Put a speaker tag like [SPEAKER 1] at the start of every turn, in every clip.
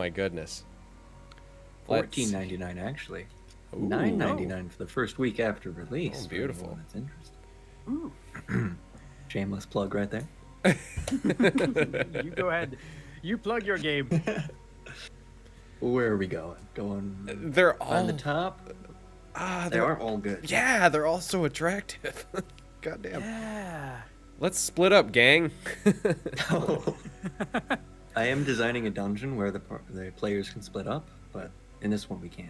[SPEAKER 1] my goodness.
[SPEAKER 2] $14.99 actually.
[SPEAKER 1] Ooh.
[SPEAKER 2] $9.99 for the first week after release.
[SPEAKER 1] Oh, beautiful.
[SPEAKER 2] For anyone that's interested. Shameless plug right there.
[SPEAKER 3] You go ahead. You plug your game.
[SPEAKER 2] Where are we going?
[SPEAKER 1] They're all
[SPEAKER 2] on the top. They are all good.
[SPEAKER 1] Yeah, they're all so attractive. Goddamn.
[SPEAKER 3] Yeah.
[SPEAKER 1] Let's split up, gang.
[SPEAKER 2] I am designing a dungeon where the players can split up, but in this one we can't.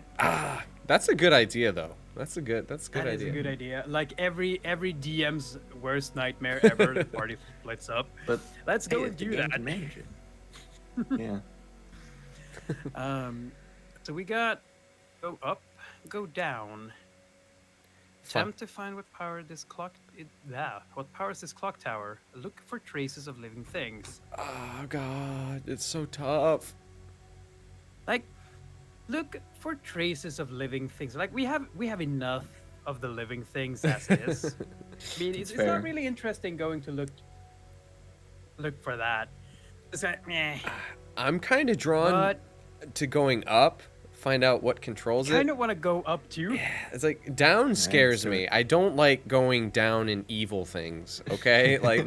[SPEAKER 1] That's a good idea, though. That's a good
[SPEAKER 3] That
[SPEAKER 1] idea.
[SPEAKER 3] is a good idea. Like every DM's worst nightmare ever, the party splits up.
[SPEAKER 2] But
[SPEAKER 3] Let's go
[SPEAKER 2] hey,
[SPEAKER 3] and
[SPEAKER 2] if the
[SPEAKER 3] do
[SPEAKER 2] game
[SPEAKER 3] that.
[SPEAKER 2] can manage it. Yeah.
[SPEAKER 3] So we got go up, go down. Attempt to find what powers this clock tower. Look for traces of living things.
[SPEAKER 1] Oh god, it's so tough.
[SPEAKER 3] Like, look for traces of living things. Like we have enough of the living things as is. I mean, it's not really interesting going to look for that. It's like, meh.
[SPEAKER 1] I'm kind of drawn to going up, find out what controls it.
[SPEAKER 3] I kind of want to go up too.
[SPEAKER 1] Yeah, it's like down scares me. I don't like going down in evil things. Okay, like.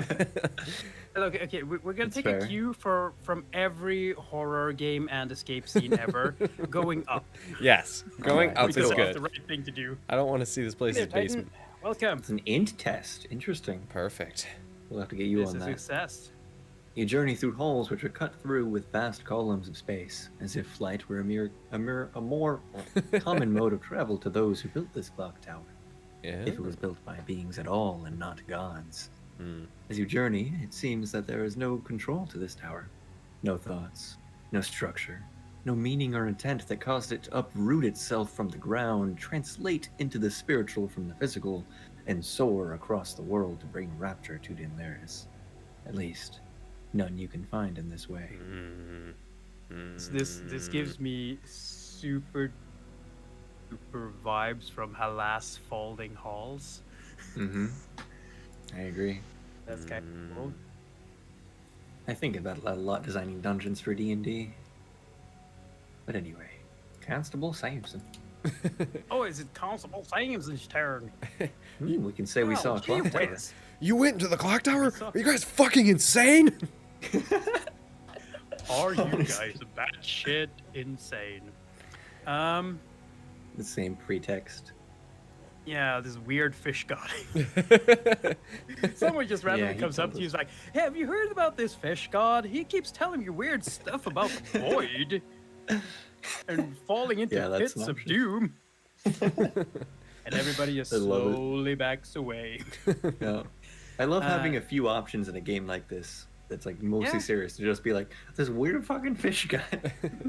[SPEAKER 3] Look, okay, we're gonna take a cue from every horror game and escape scene ever. Going up.
[SPEAKER 1] Yes, going up is good.
[SPEAKER 3] That's the right thing to do.
[SPEAKER 1] I don't want to see this place's basement.
[SPEAKER 3] Welcome.
[SPEAKER 2] It's an int test. Interesting.
[SPEAKER 1] Perfect.
[SPEAKER 2] We'll have to get you on that.
[SPEAKER 3] It's a success.
[SPEAKER 2] You journey through halls which are cut through with vast columns of space, as if flight were a more common mode of travel to those who built this clock tower.
[SPEAKER 1] Yeah.
[SPEAKER 2] If it was built by beings at all and not gods. As you journey, it seems that there is no control to this tower. No thoughts, no structure, no meaning or intent that caused it to uproot itself from the ground, translate into the spiritual from the physical, and soar across the world to bring rapture to Daenerys. At least, none you can find in this way.
[SPEAKER 3] So this gives me super vibes from Halas Folding Halls.
[SPEAKER 2] I agree.
[SPEAKER 3] That's kind of cool.
[SPEAKER 2] I think about a lot designing dungeons for D&D. But anyway, Constable Samson.
[SPEAKER 3] Oh, is it Constable Samson's turn?
[SPEAKER 2] We can say we saw a clock tower.
[SPEAKER 1] You went into the clock tower? Are you guys fucking insane?
[SPEAKER 3] Are you guys batshit insane?
[SPEAKER 2] The same pretext.
[SPEAKER 3] Yeah, this weird fish god. Someone just randomly comes up to you and is like, hey, have you heard about this fish god? He keeps telling me weird stuff about the void and falling into pits of doom. And everybody just slowly backs away.
[SPEAKER 2] Yeah. I love having a few options in a game like this that's like mostly serious to just be like, this weird fucking fish guy.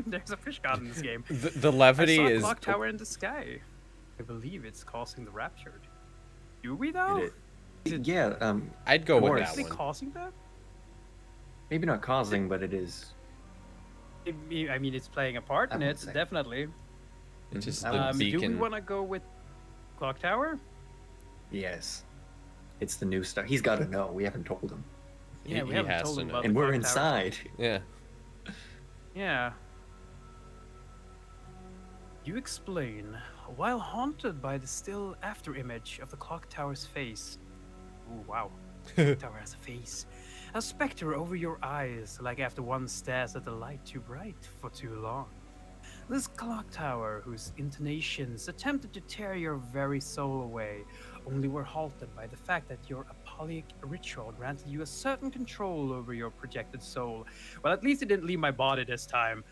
[SPEAKER 3] There's a fish god in this game.
[SPEAKER 1] The levity
[SPEAKER 3] I saw a
[SPEAKER 1] is...
[SPEAKER 3] clock tower in the sky. I believe it's causing the rapture. Do we though?
[SPEAKER 1] I'd go with that
[SPEAKER 3] Is it
[SPEAKER 1] one.
[SPEAKER 3] causing that?
[SPEAKER 2] Maybe not causing, but it is.
[SPEAKER 3] I mean, it's playing a part in it, definitely.
[SPEAKER 1] It's just the beacon.
[SPEAKER 3] Do we want to go with clock tower?
[SPEAKER 2] Yes. It's the new stuff. He's got to know. We haven't told him.
[SPEAKER 3] Yeah, we haven't told him about
[SPEAKER 2] and
[SPEAKER 3] the
[SPEAKER 2] we're
[SPEAKER 3] clock
[SPEAKER 2] inside.
[SPEAKER 3] Tower.
[SPEAKER 1] Yeah.
[SPEAKER 3] Yeah. You explain. While haunted by the still after image of the clock tower's face. Ooh, wow. The tower has a face. A specter over your eyes, like after one stares at the light too bright for too long. This clock tower, whose intonations attempted to tear your very soul away, only were halted by the fact that your Apollyon ritual granted you a certain control over your projected soul. Well, at least it didn't leave my body this time.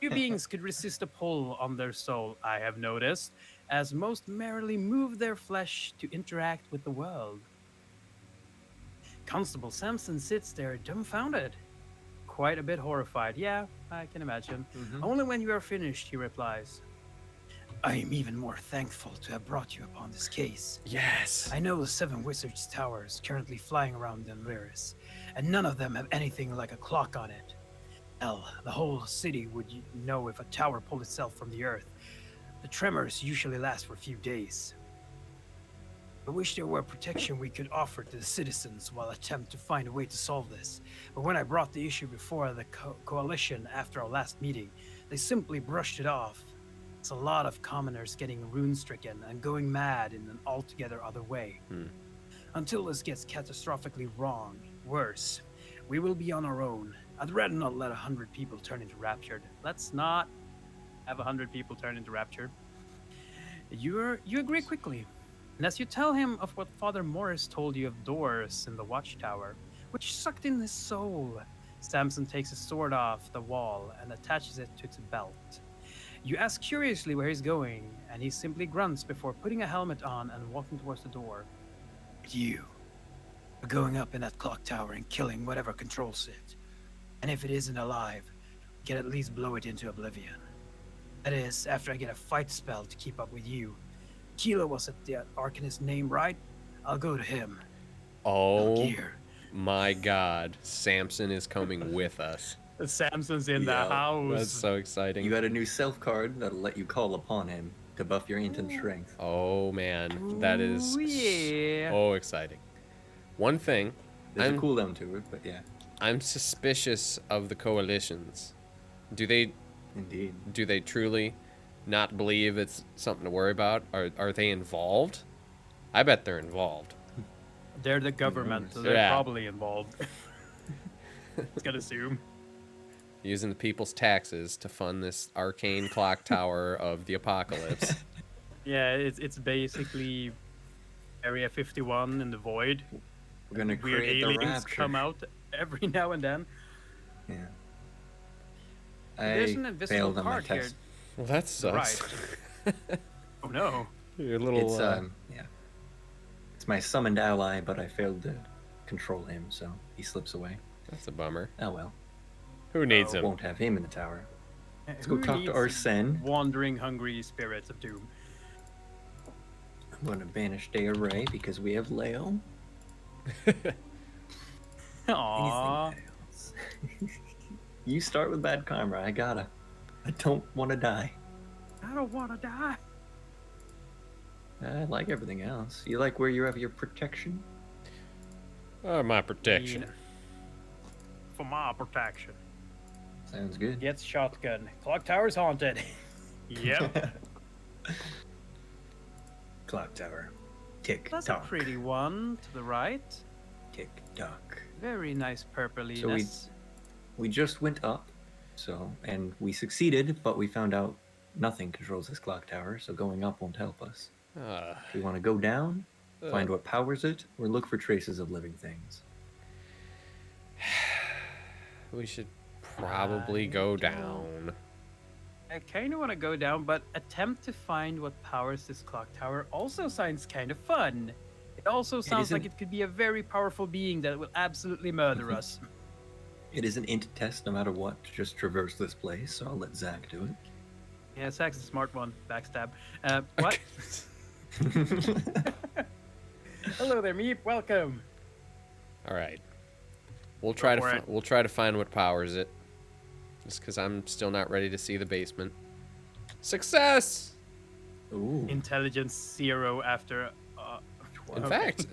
[SPEAKER 3] Few beings could resist a pull on their soul, I have noticed, as most merrily move their flesh to interact with the world. Constable Samson sits there dumbfounded, quite a bit horrified. Yeah, I can imagine. Only when you are finished, he replies. I am even more thankful to have brought you upon this case.
[SPEAKER 1] Yes.
[SPEAKER 3] I know the 7 wizards' towers currently flying around Daenerys, and none of them have anything like a clock on it. Hell, the whole city would know if a tower pulled itself from the earth. The tremors usually last for a few days. I wish there were protection we could offer to the citizens while attempt to find a way to solve this. But when I brought the issue before the coalition after our last meeting, they simply brushed it off. It's a lot of commoners getting rune-stricken and going mad in an altogether other way. Until this gets catastrophically wrong, worse, we will be on our own. I'd rather not let 100 people turn into Raptured. Let's not have 100 people turn into Raptured. You agree quickly. And as you tell him of what Father Morris told you of doors in the watchtower, which sucked in his soul, Samson takes his sword off the wall and attaches it to its belt. You ask curiously where he's going, and he simply grunts before putting a helmet on and walking towards the door. You are going up in that clock tower and killing whatever controls it. And if it isn't alive, we can at least blow it into oblivion. That is, after I get a fight spell to keep up with you. Kilo was at the Arcanist's name, right? I'll go to him.
[SPEAKER 1] Oh my God, Samson is coming with us.
[SPEAKER 3] Samson's in the
[SPEAKER 2] Yeah,
[SPEAKER 3] house.
[SPEAKER 1] That's so exciting.
[SPEAKER 2] You got a new self card that'll let you call upon him to buff your int and strength.
[SPEAKER 1] Oh man, that is so exciting. One thing,
[SPEAKER 2] There's a cooldown to it, but yeah.
[SPEAKER 1] I'm suspicious of the coalitions. Do they
[SPEAKER 2] Indeed.
[SPEAKER 1] truly not believe it's something to worry about? Are they involved? I bet they're involved.
[SPEAKER 3] They're the government, so they're
[SPEAKER 1] Yeah.
[SPEAKER 3] probably involved. I was gonna assume.
[SPEAKER 1] Using the people's taxes to fund this arcane clock tower of the apocalypse.
[SPEAKER 3] Yeah, it's basically Area 51 in the void.
[SPEAKER 2] We're gonna
[SPEAKER 3] Weird
[SPEAKER 2] create the
[SPEAKER 3] aliens
[SPEAKER 2] Rapture.
[SPEAKER 3] come out every now and then.
[SPEAKER 2] Yeah.
[SPEAKER 3] There's an
[SPEAKER 2] I
[SPEAKER 3] invisible
[SPEAKER 2] failed on my
[SPEAKER 3] card here.
[SPEAKER 2] test.
[SPEAKER 1] Well, that sucks.
[SPEAKER 3] Oh no.
[SPEAKER 1] Your little.
[SPEAKER 2] It's yeah. It's my summoned ally, but I failed to control him, so he slips away.
[SPEAKER 1] That's a bummer.
[SPEAKER 2] Oh well.
[SPEAKER 1] Who needs him?
[SPEAKER 2] Won't have him in the tower. Let's go
[SPEAKER 3] Who
[SPEAKER 2] talk to
[SPEAKER 3] needs
[SPEAKER 2] Arsene.
[SPEAKER 3] Wandering, hungry spirits of doom.
[SPEAKER 2] I'm going to banish Zachurrate because we have Leo.
[SPEAKER 3] Aww.
[SPEAKER 2] Anything else? You start with bad karma. I don't want to die.
[SPEAKER 3] I don't want to die.
[SPEAKER 2] I like everything else. You like where you have your protection?
[SPEAKER 1] My protection.
[SPEAKER 3] For my protection.
[SPEAKER 2] Sounds good.
[SPEAKER 3] Gets shotgun. Clock tower's haunted. Yep.
[SPEAKER 2] Clock tower. Tick
[SPEAKER 3] That's
[SPEAKER 2] tock.
[SPEAKER 3] a pretty one to the right.
[SPEAKER 2] Tick tock.
[SPEAKER 3] Very nice purpley.
[SPEAKER 2] So we just went up, and we succeeded, but we found out nothing controls this clock tower, so going up won't help us. If we want to go down, find what powers it, or look for traces of living things.
[SPEAKER 1] We should probably go down.
[SPEAKER 3] I kind of want to go down, but attempt to find what powers this clock tower also sounds kind of fun. It also sounds like it could be a very powerful being that will absolutely murder us.
[SPEAKER 2] It is an int test no matter what to just traverse this place, so I'll let Zach do it.
[SPEAKER 3] Yeah, Zach's a smart one. Backstab. What? Hello there, Meep. Welcome.
[SPEAKER 1] All right. We'll try
[SPEAKER 3] for
[SPEAKER 1] to
[SPEAKER 3] it.
[SPEAKER 1] we'll try to find what powers it. Just because I'm still not ready to see the basement. Success!
[SPEAKER 2] Ooh.
[SPEAKER 3] Intelligence 0 after.
[SPEAKER 1] In
[SPEAKER 3] okay.
[SPEAKER 1] fact,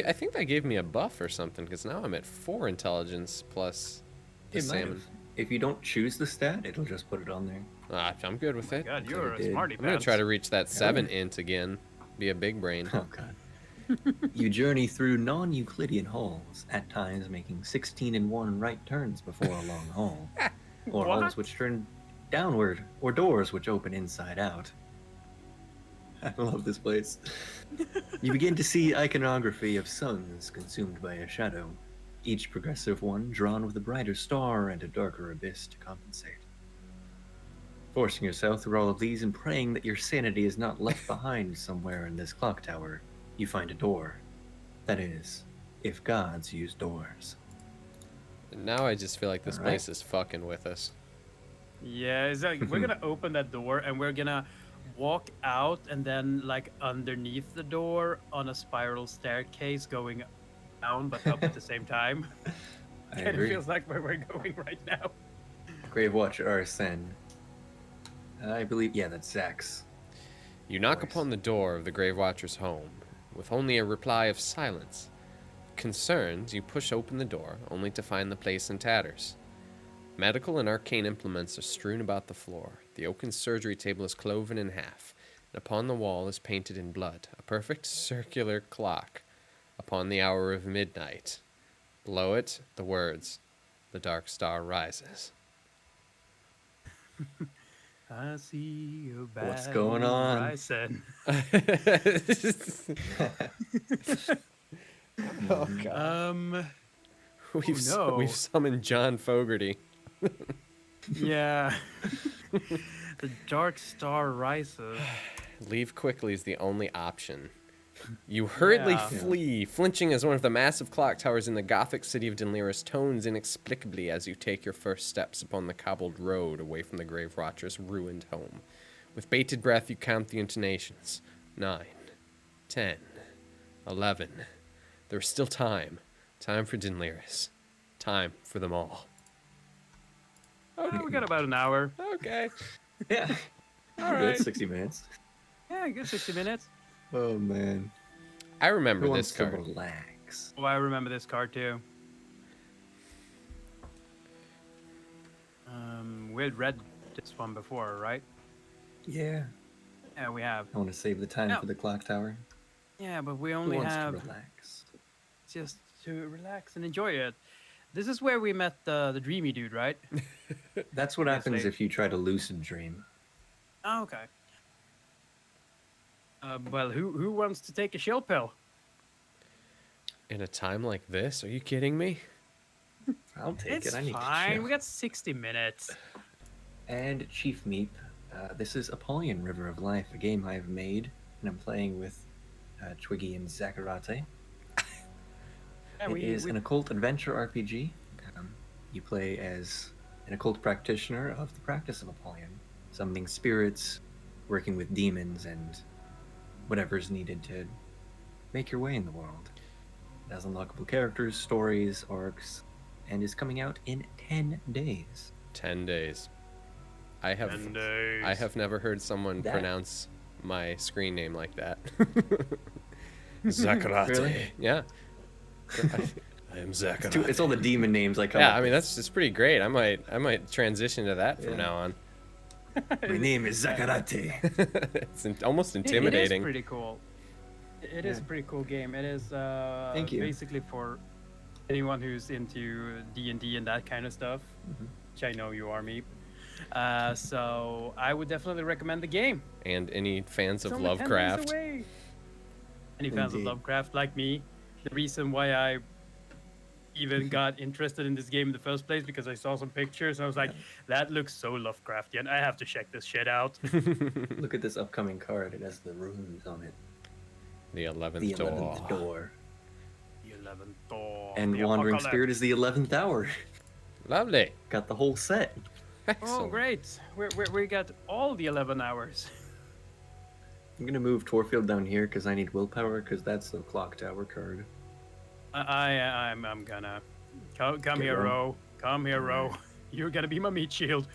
[SPEAKER 1] I think that gave me a buff or something, because now I'm at 4 intelligence plus the
[SPEAKER 2] It might
[SPEAKER 1] salmon.
[SPEAKER 2] have. If you don't choose the stat, it'll just put it on there.
[SPEAKER 1] I'm good with it.
[SPEAKER 3] God, you're a
[SPEAKER 2] did.
[SPEAKER 3] smarty
[SPEAKER 1] I'm gonna
[SPEAKER 3] pants.
[SPEAKER 1] try to reach that 7 int again. Be a big brain.
[SPEAKER 2] Oh god. You journey through non-Euclidean halls, at times making 16-in-1 right turns before a long hall, or
[SPEAKER 3] What?
[SPEAKER 2] halls which turn downward, or doors which open inside out. I love this place. You begin to see iconography of suns consumed by a shadow, each progressive one drawn with a brighter star and a darker abyss to compensate. Forcing yourself through all of these and praying that your sanity is not left behind somewhere in this clock tower, you find a door. That is, if gods use doors.
[SPEAKER 1] And now I just feel like this
[SPEAKER 2] All right.
[SPEAKER 1] place is fucking with us.
[SPEAKER 3] Yeah, it's like we're gonna open that door and we're gonna walk out, and then like underneath the door on a spiral staircase going down but up at the same time.
[SPEAKER 2] I
[SPEAKER 3] Kind of
[SPEAKER 2] agree.
[SPEAKER 3] feels like where we're going right now.
[SPEAKER 2] Grave Watcher Arsene. I believe, yeah, that's Zach's.
[SPEAKER 1] You knock
[SPEAKER 2] Voice.
[SPEAKER 1] upon the door of the Grave Watcher's home. with only a reply of silence. Concerned, you push open the door, only to find the place in tatters. Medical and arcane implements are strewn about the floor. The oaken surgery table is cloven in half, and upon the wall is painted in blood a perfect circular clock upon the hour of midnight. Below it, the words, "The dark star rises."
[SPEAKER 3] I see a bad
[SPEAKER 2] What's going on?
[SPEAKER 3] rising.
[SPEAKER 1] Oh, God.
[SPEAKER 3] no.
[SPEAKER 1] We've summoned John Fogerty.
[SPEAKER 3] Yeah. The dark star rises.
[SPEAKER 1] Leave quickly is the only option. You hurriedly
[SPEAKER 3] Yeah.
[SPEAKER 1] flee, flinching as one of the massive clock towers in the Gothic city of Dunleris tones inexplicably as you take your first steps upon the cobbled road away from the Grave Watcher's ruined home. With bated breath, you count the intonations. 9, 10, 11. There is still time. Time for Dunleris. Time for them all.
[SPEAKER 3] Oh, we got about an hour.
[SPEAKER 1] Okay.
[SPEAKER 2] Yeah.
[SPEAKER 1] All
[SPEAKER 2] Good,
[SPEAKER 1] right.
[SPEAKER 2] 60 minutes.
[SPEAKER 3] Yeah, good 60 minutes.
[SPEAKER 2] Oh, man.
[SPEAKER 1] I remember
[SPEAKER 2] Who
[SPEAKER 1] this
[SPEAKER 2] wants to
[SPEAKER 1] card.
[SPEAKER 2] relax?
[SPEAKER 3] Oh, I remember this card too. We had read this one before, right?
[SPEAKER 2] Yeah.
[SPEAKER 3] Yeah, we have.
[SPEAKER 2] I want to save the time
[SPEAKER 3] No.
[SPEAKER 2] for the clock tower.
[SPEAKER 3] Yeah, but we
[SPEAKER 2] Who
[SPEAKER 3] only
[SPEAKER 2] wants
[SPEAKER 3] have
[SPEAKER 2] to relax?
[SPEAKER 3] just to relax and enjoy it. This is where we met the dreamy dude, right?
[SPEAKER 2] That's what happens
[SPEAKER 3] Obviously.
[SPEAKER 2] if you try to lucid dream.
[SPEAKER 3] Oh, okay. Well, who wants to take a chill pill?
[SPEAKER 1] In a time like this? Are you kidding me?
[SPEAKER 2] I'll take
[SPEAKER 3] It's
[SPEAKER 2] it. I need
[SPEAKER 3] fine.
[SPEAKER 2] to
[SPEAKER 3] We
[SPEAKER 2] chill.
[SPEAKER 3] got 60 minutes.
[SPEAKER 2] And Chief Meep, this is Apollyon River of Life, a game I've made, and I'm playing with Twiggy and Zachurrate.
[SPEAKER 3] Yeah,
[SPEAKER 2] It is an occult adventure RPG. You play as an occult practitioner of the practice of Apollyon, summoning spirits, working with demons, and whatever's needed to make your way in the world. It has unlockable characters, stories, arcs, and is coming out in 10 days.
[SPEAKER 1] 10 days. I
[SPEAKER 3] 10 days.
[SPEAKER 1] have never heard someone
[SPEAKER 2] That-
[SPEAKER 1] pronounce my screen name like that. Zachurrate.
[SPEAKER 2] Really?
[SPEAKER 1] Yeah. I am Zachurrate.
[SPEAKER 2] It's all the demon names I come
[SPEAKER 1] Yeah,
[SPEAKER 2] up
[SPEAKER 1] I mean
[SPEAKER 2] with.
[SPEAKER 1] that's pretty great. I might transition to that from
[SPEAKER 2] Yeah.
[SPEAKER 1] now on.
[SPEAKER 2] My name is Zachurrate.
[SPEAKER 1] It's almost
[SPEAKER 3] It
[SPEAKER 1] intimidating.
[SPEAKER 3] is pretty cool. It is a
[SPEAKER 2] Yeah.
[SPEAKER 3] pretty cool game. It is
[SPEAKER 2] Thank you.
[SPEAKER 3] basically for anyone who's into D&D and that kind of stuff,
[SPEAKER 2] Mhm.
[SPEAKER 3] which I know you are, Meep. So I would definitely recommend the game.
[SPEAKER 1] And any fans
[SPEAKER 3] It's
[SPEAKER 1] of
[SPEAKER 3] only 10 days
[SPEAKER 1] Lovecraft.
[SPEAKER 3] away. Any fans of
[SPEAKER 2] Indeed.
[SPEAKER 3] Lovecraft like me, the reason why I even got interested in this game in the first place because I saw some pictures and I was like, that looks so Lovecraftian. I have to check this shit out.
[SPEAKER 2] Look at this upcoming card. It has the runes on it.
[SPEAKER 1] The 11th
[SPEAKER 2] The
[SPEAKER 1] door.
[SPEAKER 2] 11th door.
[SPEAKER 3] The 11th door.
[SPEAKER 2] And
[SPEAKER 3] the
[SPEAKER 2] Wandering
[SPEAKER 3] Apocalypse.
[SPEAKER 2] Spirit is the 11th hour.
[SPEAKER 1] Lovely.
[SPEAKER 2] Got the whole set.
[SPEAKER 3] Oh,
[SPEAKER 1] Excellent.
[SPEAKER 3] great. We got all the 11 hours.
[SPEAKER 2] I'm gonna move Torfield down here because I need willpower because that's the clock tower card.
[SPEAKER 3] I'm gonna come
[SPEAKER 2] Get
[SPEAKER 3] here,
[SPEAKER 2] Ro.
[SPEAKER 3] Ro. Come here, Ro. You're gonna be my meat shield.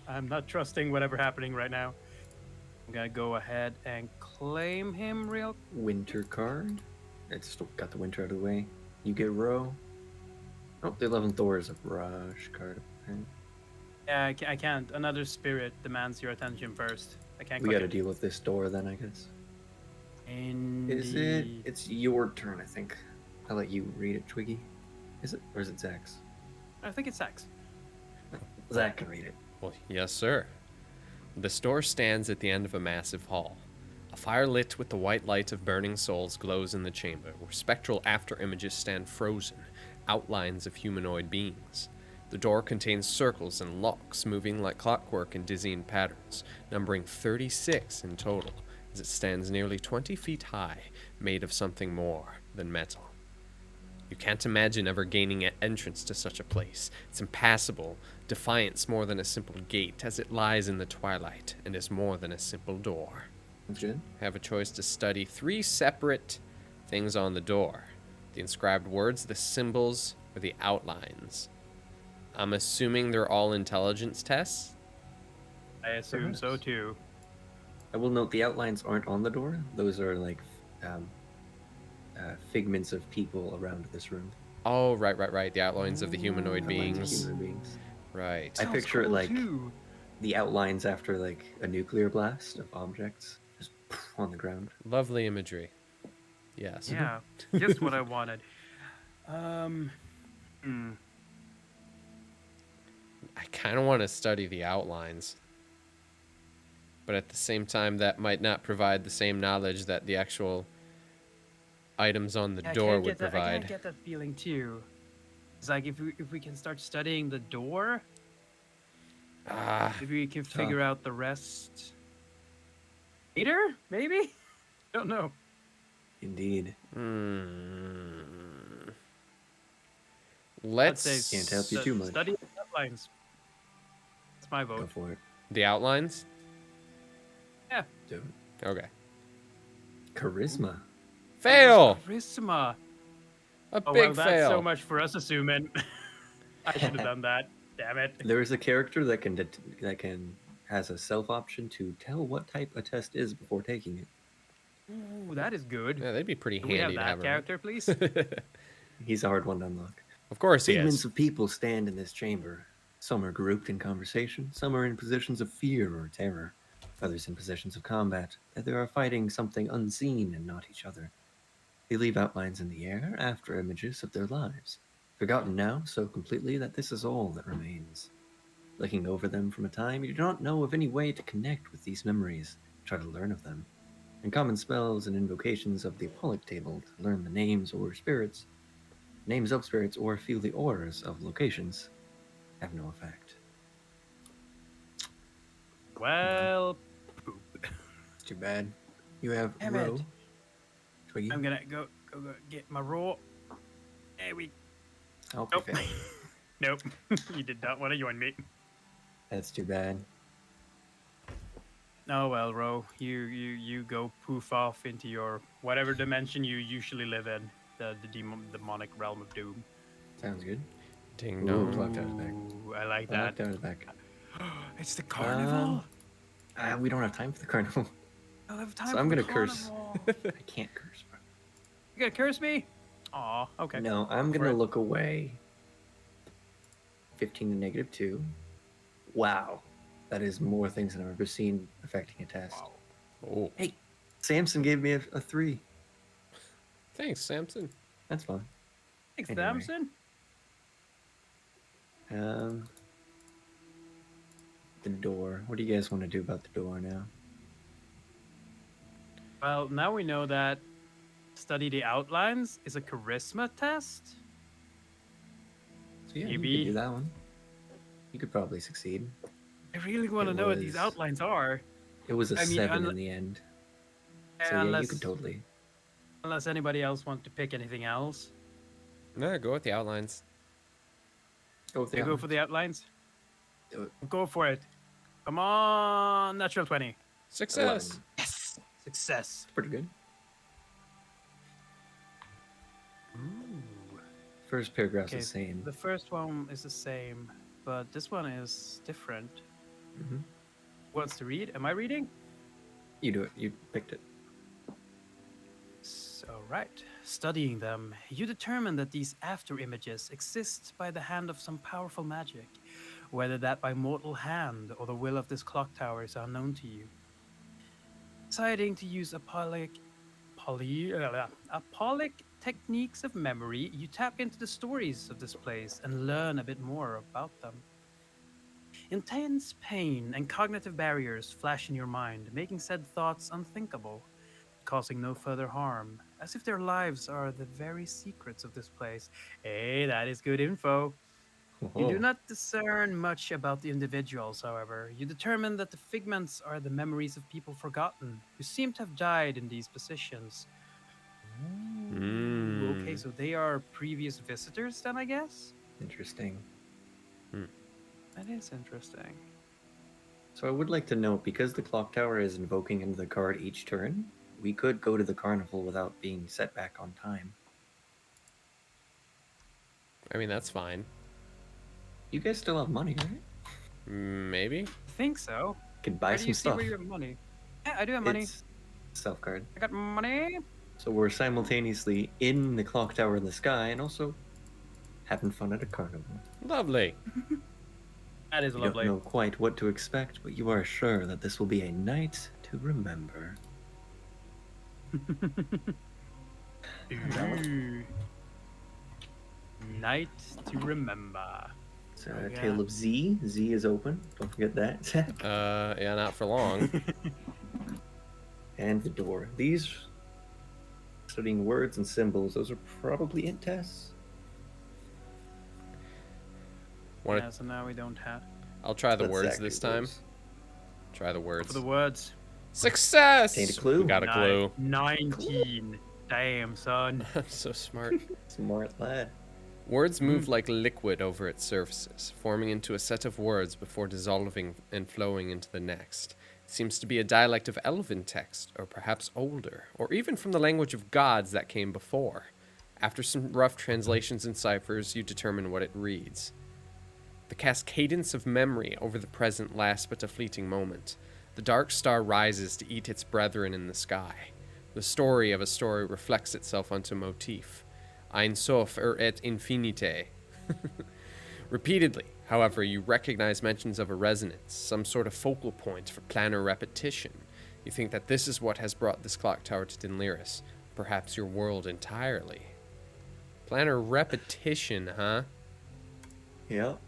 [SPEAKER 3] I'm not trusting whatever happening right now. I'm gonna go ahead and claim him real.
[SPEAKER 2] Winter card. I just got the winter out of the way. You get row. Oh, the 11th door is a brush card. apparently.
[SPEAKER 3] Yeah, I can't. Another spirit demands your attention first. I can't.
[SPEAKER 2] We
[SPEAKER 3] click
[SPEAKER 2] gotta
[SPEAKER 3] it.
[SPEAKER 2] deal with this door then, I guess. Is it?
[SPEAKER 3] Indeed.
[SPEAKER 2] It's your turn, I think. I'll let you read it, Twiggy. Is it? Or is it Zach's?
[SPEAKER 3] I think it's Sax.
[SPEAKER 2] Zach can read it.
[SPEAKER 1] Well, yes, sir. The door stands at the end of a massive hall. A fire lit with the white light of burning souls glows in the chamber, where spectral after-images stand frozen, outlines of humanoid beings. The door contains circles and locks moving like clockwork in dizzying patterns, numbering 36 in total, as it stands nearly 20 feet high, made of something more than metal. You can't imagine ever gaining an entrance to such a place. It's impassable, defiance more than a simple gate, as it lies in the twilight and is more than a simple door.
[SPEAKER 2] That's good.
[SPEAKER 1] Have a choice to study 3 separate things on the door: the inscribed words, the symbols, or the outlines. I'm assuming they're all intelligence tests.
[SPEAKER 3] I assume so
[SPEAKER 2] Perhaps.
[SPEAKER 3] too.
[SPEAKER 2] I will note the outlines aren't on the door. Those are like um, figments of people around this room.
[SPEAKER 1] Oh, right. The outlines of the humanoid
[SPEAKER 2] Outlines of
[SPEAKER 1] beings.
[SPEAKER 2] human beings.
[SPEAKER 1] Right.
[SPEAKER 2] I
[SPEAKER 3] Sounds
[SPEAKER 2] picture it
[SPEAKER 3] cool
[SPEAKER 2] like
[SPEAKER 3] too.
[SPEAKER 2] the outlines after like a nuclear blast of objects just on the ground.
[SPEAKER 1] Lovely imagery. Yes.
[SPEAKER 3] Yeah, just what I wanted. Hmm.
[SPEAKER 1] I kind of want to study the outlines. But at the same time, that might not provide the same knowledge that the actual items on the
[SPEAKER 3] I
[SPEAKER 1] door
[SPEAKER 3] can't
[SPEAKER 1] would
[SPEAKER 3] get that. I can't
[SPEAKER 1] provide.
[SPEAKER 3] get that feeling too. It's like if we can start studying the door,
[SPEAKER 1] Ah,
[SPEAKER 3] maybe we can
[SPEAKER 2] Tough.
[SPEAKER 3] figure out the rest later. Maybe. Don't know.
[SPEAKER 2] Indeed.
[SPEAKER 1] let's
[SPEAKER 3] say
[SPEAKER 2] Can't help you too much.
[SPEAKER 3] study the outlines. That's my
[SPEAKER 2] Go
[SPEAKER 3] vote.
[SPEAKER 2] for it.
[SPEAKER 1] the outlines.
[SPEAKER 3] Yeah.
[SPEAKER 2] Do it.
[SPEAKER 1] Okay.
[SPEAKER 2] Charisma.
[SPEAKER 1] Fail.
[SPEAKER 3] Charisma.
[SPEAKER 1] A
[SPEAKER 3] Oh
[SPEAKER 1] big
[SPEAKER 3] well, that's
[SPEAKER 1] fail.
[SPEAKER 3] so much for us assuming. I should have done that. Damn it.
[SPEAKER 2] There is a character that can has a self option to tell what type a test is before taking it.
[SPEAKER 3] Ooh, that is good.
[SPEAKER 1] Yeah, they'd be pretty
[SPEAKER 3] Do we have
[SPEAKER 1] handy to
[SPEAKER 3] that
[SPEAKER 1] have around.
[SPEAKER 3] character, please?
[SPEAKER 2] He's a hard one to unlock.
[SPEAKER 1] Of course he
[SPEAKER 2] Figments
[SPEAKER 1] is.
[SPEAKER 2] of people stand in this chamber. Some are grouped in conversation, some are in positions of fear or terror, others in positions of combat, that they are fighting something unseen and not each other. They leave outlines in the air, after images of their lives, forgotten now so completely that this is all that remains. Looking over them from a time, you do not know of any way to connect with these memories, try to learn of them. And common spells and invocations of the Apollyon table to learn the names of spirits, or feel the auras of locations have no effect.
[SPEAKER 3] Well, poop.
[SPEAKER 2] It's too bad. You have
[SPEAKER 3] Damn
[SPEAKER 2] row.
[SPEAKER 3] it.
[SPEAKER 2] Twiggy.
[SPEAKER 3] I'm gonna go get my raw. There we.
[SPEAKER 2] Oh,
[SPEAKER 3] Nope.
[SPEAKER 2] fail.
[SPEAKER 3] Nope. You did not want to join me.
[SPEAKER 2] That's too bad.
[SPEAKER 3] Oh well, Ro. You go poof off into your whatever dimension you usually live in, the demonic realm of doom.
[SPEAKER 2] Sounds good.
[SPEAKER 1] Ding
[SPEAKER 2] Ooh,
[SPEAKER 1] dong.
[SPEAKER 2] clock tower's back.
[SPEAKER 3] Ooh, I like
[SPEAKER 2] Clock
[SPEAKER 3] that.
[SPEAKER 2] tower's back.
[SPEAKER 3] It's the carnival.
[SPEAKER 2] We don't have time for the carnival.
[SPEAKER 3] I'll have time.
[SPEAKER 2] So
[SPEAKER 3] for
[SPEAKER 2] I'm
[SPEAKER 3] the
[SPEAKER 2] gonna curse.
[SPEAKER 3] carnival.
[SPEAKER 2] I can't curse, bro.
[SPEAKER 3] You gonna curse me? Aw, okay.
[SPEAKER 2] No, I'm
[SPEAKER 3] For
[SPEAKER 2] gonna
[SPEAKER 3] it.
[SPEAKER 2] look away. 15 to -2. Wow. That is more things than I've ever seen affecting a test.
[SPEAKER 3] Wow.
[SPEAKER 1] Oh,
[SPEAKER 2] Hey, Samson gave me a 3.
[SPEAKER 1] thanks, Samson.
[SPEAKER 2] That's fine.
[SPEAKER 3] Thanks,
[SPEAKER 2] Anyway.
[SPEAKER 3] Samson.
[SPEAKER 2] The door. What do you guys want to do about the door now?
[SPEAKER 3] Well, now we know that study the outlines is a charisma test.
[SPEAKER 2] So yeah,
[SPEAKER 3] Maybe.
[SPEAKER 2] you could do that one. You could probably succeed.
[SPEAKER 3] I really want to
[SPEAKER 2] It
[SPEAKER 3] know what these
[SPEAKER 2] was-
[SPEAKER 3] outlines are.
[SPEAKER 2] It was a
[SPEAKER 3] I mean,
[SPEAKER 2] 7 in the end. So yeah,
[SPEAKER 3] unless,
[SPEAKER 2] you could totally.
[SPEAKER 3] unless anybody else wants to pick anything else.
[SPEAKER 1] No, go with the outlines.
[SPEAKER 2] Go with the
[SPEAKER 3] You go
[SPEAKER 2] outlines.
[SPEAKER 3] for the outlines?
[SPEAKER 2] Do it.
[SPEAKER 3] Go for it. Come on, natural 20.
[SPEAKER 1] Success.
[SPEAKER 2] 11.
[SPEAKER 3] Yes! Success.
[SPEAKER 2] Pretty good.
[SPEAKER 3] Ooh.
[SPEAKER 2] First paragraph's
[SPEAKER 3] Okay,
[SPEAKER 2] the same.
[SPEAKER 3] The first one is the same, but this one is different.
[SPEAKER 2] Mhm.
[SPEAKER 3] Who wants to read? Am I reading?
[SPEAKER 2] You do it. You picked it.
[SPEAKER 3] So, right. Studying them, you determine that these after images exist by the hand of some powerful magic. Whether that by mortal hand or the will of this clock tower is unknown to you. Deciding to use Apollic techniques of memory, you tap into the stories of this place and learn a bit more about them. Intense pain and cognitive barriers flash in your mind, making said thoughts unthinkable, causing no further harm, as if their lives are the very secrets of this place. Hey, that is good info. You do
[SPEAKER 2] Whoa.
[SPEAKER 3] not discern much about the individuals, however. You determine that the figments are the memories of people forgotten, who seem to have died in these positions. Ooh, okay, so they are previous visitors then, I guess?
[SPEAKER 2] Interesting.
[SPEAKER 3] That is interesting.
[SPEAKER 2] So I would like to note, because the clock tower is invoking into the card each turn, we could go to the carnival without being set back on time.
[SPEAKER 1] I mean, that's fine.
[SPEAKER 2] You guys still have money, right?
[SPEAKER 1] Maybe.
[SPEAKER 3] I think so.
[SPEAKER 2] Could buy
[SPEAKER 3] Where do
[SPEAKER 2] some
[SPEAKER 3] you see
[SPEAKER 2] stuff.
[SPEAKER 3] where you have money? Yeah, I do have money.
[SPEAKER 2] It's self card.
[SPEAKER 3] I got money.
[SPEAKER 2] So we're simultaneously in the clock tower in the sky and also having fun at a carnival.
[SPEAKER 1] Lovely.
[SPEAKER 3] That is
[SPEAKER 2] You
[SPEAKER 3] lovely.
[SPEAKER 2] don't know quite what to expect, but you are sure that this will be a night to remember.
[SPEAKER 3] Ooh. Night to remember.
[SPEAKER 2] So,
[SPEAKER 3] Oh, yeah.
[SPEAKER 2] Tale of Z. Z is open. Don't forget that.
[SPEAKER 1] Yeah, not for long.
[SPEAKER 2] And the door. These, studying words and symbols, those are probably int tests.
[SPEAKER 1] Wanna,
[SPEAKER 3] Yeah, so now we don't have.
[SPEAKER 1] I'll try the
[SPEAKER 2] Let
[SPEAKER 1] words
[SPEAKER 2] Zach
[SPEAKER 1] this
[SPEAKER 2] do
[SPEAKER 1] time.
[SPEAKER 2] those.
[SPEAKER 1] Try the words.
[SPEAKER 3] For the words.
[SPEAKER 1] Success!
[SPEAKER 2] Obtained a clue.
[SPEAKER 1] We got a clue.
[SPEAKER 3] 19. Damn, son.
[SPEAKER 1] I'm so smart.
[SPEAKER 2] Smart lad.
[SPEAKER 1] Words move like liquid over its surfaces, forming into a set of words before dissolving and flowing into the next. It seems to be a dialect of elven text, or perhaps older, or even from the language of gods that came before. After some rough translations and ciphers, you determine what it reads. The cascadence of memory over the present lasts but a fleeting moment. The dark star rises to eat its brethren in the sky. The story of a story reflects itself onto motif. Ein Sof et Infinite. Repeatedly, however, you recognize mentions of a resonance, some sort of focal point for planar repetition. You think that this is what has brought this clock tower to Dinliris, perhaps your world entirely. Planar repetition, huh?
[SPEAKER 2] Yep.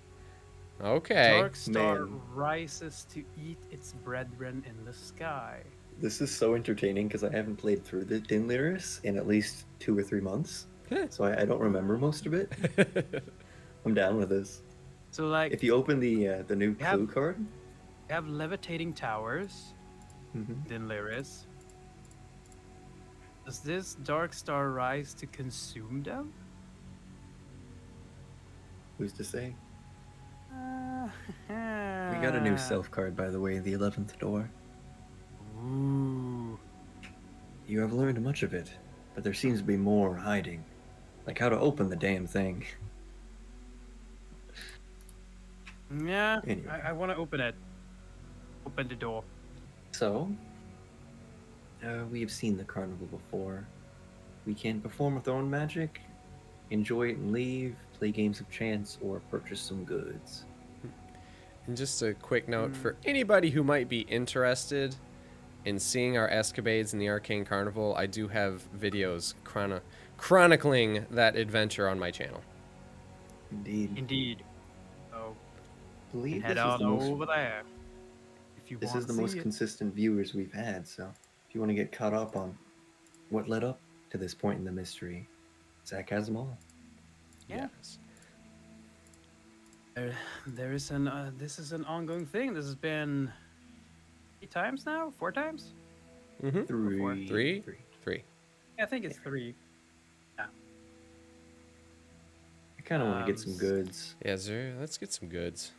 [SPEAKER 1] Okay.
[SPEAKER 3] Dark star
[SPEAKER 2] man.
[SPEAKER 3] rises to eat its brethren in the sky.
[SPEAKER 2] This is so entertaining because I haven't played through the Dinliris in at least 2 or 3 months. So I don't remember most of it. I'm down with this.
[SPEAKER 3] So, like,
[SPEAKER 2] If you open the new
[SPEAKER 3] We have-
[SPEAKER 2] clue card,
[SPEAKER 3] we have levitating towers,
[SPEAKER 2] mhm,
[SPEAKER 3] Dinliris. Does this dark star rise to consume them?
[SPEAKER 2] who's to say?
[SPEAKER 3] We
[SPEAKER 2] We got a new self card, by the way, the 11th door.
[SPEAKER 3] Ooh.
[SPEAKER 2] You have learned much of it, but there seems to be more hiding. Like how to open the damn thing.
[SPEAKER 3] Yeah,
[SPEAKER 2] Anyway.
[SPEAKER 3] I want to open it. Open the door.
[SPEAKER 2] So, we have seen the carnival before. We can perform with our own magic, enjoy it and leave, play games of chance, or purchase some goods.
[SPEAKER 1] And just a quick note for anybody who might be interested in seeing our escapades in the Arcane Carnival, I do have videos chronicling that adventure on my channel.
[SPEAKER 2] Indeed.
[SPEAKER 3] Indeed. So
[SPEAKER 2] I believe
[SPEAKER 3] head
[SPEAKER 2] this is
[SPEAKER 3] on
[SPEAKER 2] the most,
[SPEAKER 3] over there. If you
[SPEAKER 2] this
[SPEAKER 3] want
[SPEAKER 2] is the
[SPEAKER 3] to
[SPEAKER 2] most
[SPEAKER 3] see it.
[SPEAKER 2] consistent viewers we've had, so if you want to get caught up on what led up to this point in the mystery, Zach has them all.
[SPEAKER 3] Yeah.
[SPEAKER 1] Yes.
[SPEAKER 3] There is an this is an ongoing thing. This has been 3 times now, 4 times.
[SPEAKER 1] Mm-hmm.
[SPEAKER 2] Three.
[SPEAKER 1] Three.
[SPEAKER 3] Yeah, I think it's 3.
[SPEAKER 2] I kind of want to get some
[SPEAKER 3] s-
[SPEAKER 2] goods.
[SPEAKER 1] Yeah, sir. Let's get some goods.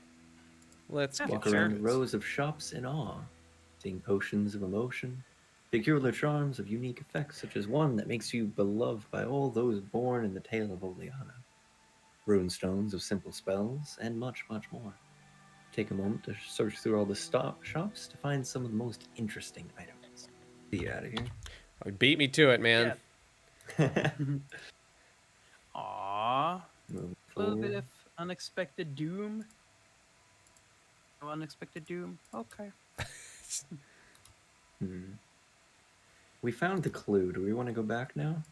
[SPEAKER 1] Let's
[SPEAKER 3] Yeah,
[SPEAKER 1] get
[SPEAKER 2] Walk
[SPEAKER 1] some
[SPEAKER 2] around
[SPEAKER 1] goods.
[SPEAKER 2] rows of shops in awe, seeing potions of emotion, peculiar charms of unique effects, such as one that makes you beloved by all those born in the tale of Oleana, runestones of simple spells, and much, much more. Take a moment to search through all the shops to find some of the most interesting items. Be out of
[SPEAKER 1] Oh, beat me to it, man.
[SPEAKER 2] here.
[SPEAKER 3] Aww.
[SPEAKER 2] Move
[SPEAKER 3] A little bit
[SPEAKER 2] forward.
[SPEAKER 3] of unexpected doom. No unexpected doom. Okay.
[SPEAKER 2] Hmm. We found the clue. Do we want to go back now?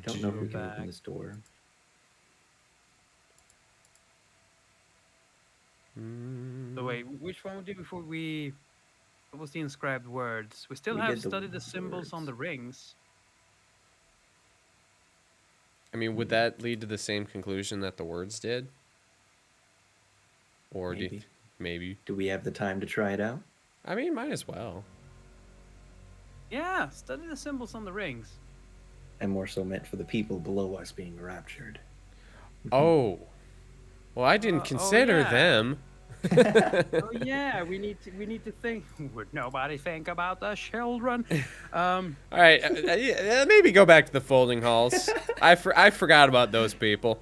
[SPEAKER 2] Don't know if we
[SPEAKER 3] Go
[SPEAKER 2] can
[SPEAKER 3] back.
[SPEAKER 2] open this door.
[SPEAKER 3] So wait, which one we do before we? What was the inscribed words? We still
[SPEAKER 2] We
[SPEAKER 3] have
[SPEAKER 2] did the
[SPEAKER 3] studied the symbols on
[SPEAKER 2] words.
[SPEAKER 3] the rings.
[SPEAKER 1] I mean, would that lead to the same conclusion that the words did? Or do you
[SPEAKER 2] Maybe.
[SPEAKER 1] maybe?
[SPEAKER 2] Do we have the time to try it out?
[SPEAKER 1] I mean, might as well.
[SPEAKER 3] Yeah, study the symbols on the rings.
[SPEAKER 2] And more so meant for the people below us being raptured.
[SPEAKER 1] Oh. Well, I didn't
[SPEAKER 3] oh,
[SPEAKER 1] consider
[SPEAKER 3] yeah.
[SPEAKER 1] them.
[SPEAKER 3] Oh yeah, we need to think. Would nobody think about the children?
[SPEAKER 1] All right, maybe go back to the folding halls. I forgot about those people.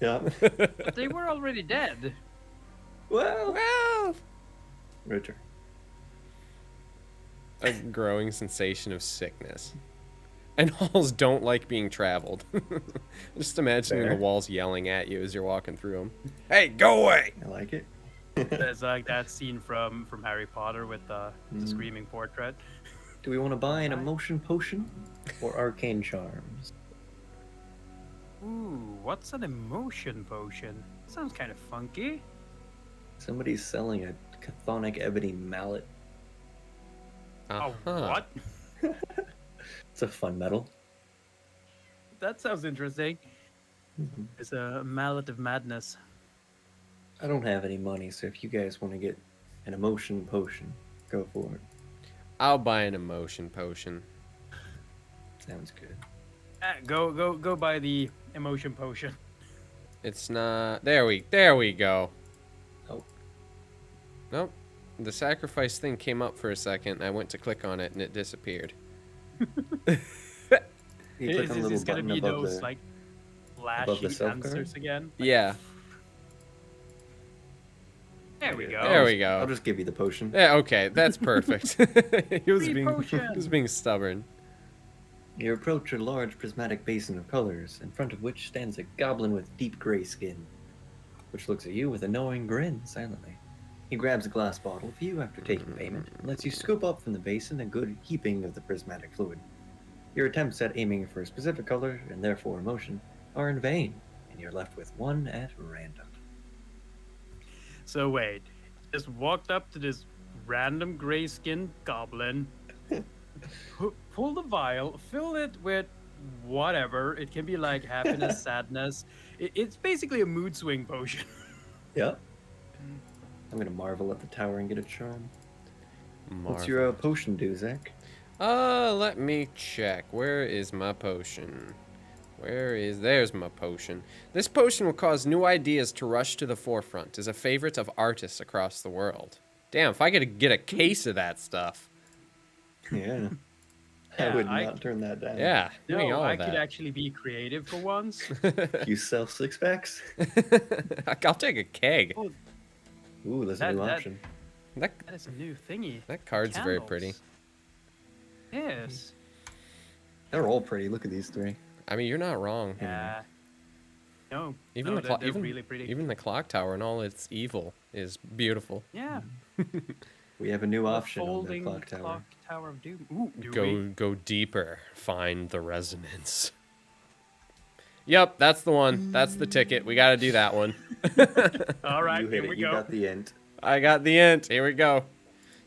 [SPEAKER 2] Yeah.
[SPEAKER 3] But they were already dead.
[SPEAKER 2] Well,
[SPEAKER 1] Well,
[SPEAKER 2] Richard.
[SPEAKER 1] a growing sensation of sickness. And halls don't like being traveled. Just imagining the
[SPEAKER 2] Fair.
[SPEAKER 1] walls yelling at you as you're walking through them. Hey, go away!
[SPEAKER 2] I like it.
[SPEAKER 3] It's like that scene from Harry Potter with the screaming portrait.
[SPEAKER 2] Do we want to buy an emotion potion or arcane charms?
[SPEAKER 3] Ooh, what's an emotion potion? Sounds kind of funky.
[SPEAKER 2] Somebody's selling a chthonic ebony mallet.
[SPEAKER 3] Oh,
[SPEAKER 1] Uh-huh.
[SPEAKER 3] what?
[SPEAKER 2] It's a fun metal.
[SPEAKER 3] That sounds interesting.
[SPEAKER 2] Mhm.
[SPEAKER 3] It's a mallet of madness.
[SPEAKER 2] I don't have any money, so if you guys want to get an emotion potion, go for it.
[SPEAKER 1] I'll buy an emotion potion.
[SPEAKER 2] Sounds good.
[SPEAKER 3] Go buy the emotion potion.
[SPEAKER 1] It's not... There we go.
[SPEAKER 2] Oh,
[SPEAKER 1] Nope. The sacrifice thing came up for a second. I went to click on it and it disappeared.
[SPEAKER 2] you click on the
[SPEAKER 3] Is
[SPEAKER 2] little
[SPEAKER 3] this gonna
[SPEAKER 2] button
[SPEAKER 3] be
[SPEAKER 2] above
[SPEAKER 3] those
[SPEAKER 2] the...
[SPEAKER 3] like
[SPEAKER 2] above the
[SPEAKER 3] flashy
[SPEAKER 2] self card?
[SPEAKER 3] answers again?
[SPEAKER 1] Yeah.
[SPEAKER 3] There we go.
[SPEAKER 1] There we go.
[SPEAKER 2] I'll just give you the potion.
[SPEAKER 1] Yeah, okay. That's perfect. he was
[SPEAKER 3] Free
[SPEAKER 1] being
[SPEAKER 3] potion.
[SPEAKER 1] he was being stubborn.
[SPEAKER 2] You approach a large prismatic basin of colors, in front of which stands a goblin with deep gray skin, which looks at you with a knowing grin silently. He grabs a glass bottle for you after taking payment, and lets you scoop up from the basin a good heaping of the prismatic fluid. Your attempts at aiming for a specific color, and therefore emotion, are in vain, and you're left with one at random.
[SPEAKER 3] So wait, just walked up to this random gray-skinned goblin, pull the vial, fill it with whatever. It can be like happiness, sadness. It's basically a mood swing potion.
[SPEAKER 2] Yep. I'm gonna marvel at the tower and get a charm. What's
[SPEAKER 1] Marvel.
[SPEAKER 2] your potion do, Zach?
[SPEAKER 1] Let me check. Where is my potion? There's my potion. This potion will cause new ideas to rush to the forefront, is a favorite of artists across the world. Damn, if I could get a case of that stuff.
[SPEAKER 2] Yeah. I
[SPEAKER 3] Yeah,
[SPEAKER 2] would
[SPEAKER 3] I-
[SPEAKER 2] not turn that down.
[SPEAKER 1] Yeah, give me
[SPEAKER 3] No,
[SPEAKER 1] all
[SPEAKER 3] I
[SPEAKER 1] of
[SPEAKER 3] could
[SPEAKER 1] that.
[SPEAKER 3] actually be creative for once.
[SPEAKER 2] You sell six packs?
[SPEAKER 1] I'll take a keg.
[SPEAKER 3] Oh,
[SPEAKER 2] Ooh, that's a new
[SPEAKER 3] That-
[SPEAKER 2] option.
[SPEAKER 1] That
[SPEAKER 3] that is a new thingy.
[SPEAKER 1] that card's very pretty.
[SPEAKER 3] Candles. Yes.
[SPEAKER 2] They're all pretty. Look at these three.
[SPEAKER 1] I mean, you're not wrong.
[SPEAKER 3] Yeah. No.
[SPEAKER 1] Even
[SPEAKER 3] no,
[SPEAKER 1] the clock,
[SPEAKER 3] they're
[SPEAKER 1] even
[SPEAKER 3] really pretty.
[SPEAKER 1] even the clock tower and all its evil is beautiful.
[SPEAKER 3] Yeah.
[SPEAKER 2] We have a new
[SPEAKER 3] The
[SPEAKER 2] option on the
[SPEAKER 3] folding
[SPEAKER 2] clock tower.
[SPEAKER 3] Clock Tower of Doom. Ooh, do
[SPEAKER 1] Go
[SPEAKER 3] we?
[SPEAKER 1] go deeper, find the resonance. Yep, that's the one. That's the ticket. We got to do that one.
[SPEAKER 3] All right,
[SPEAKER 2] You
[SPEAKER 3] here
[SPEAKER 2] hit it.
[SPEAKER 3] we
[SPEAKER 2] You
[SPEAKER 3] go.
[SPEAKER 2] got the int.
[SPEAKER 1] I got the int. Here we go.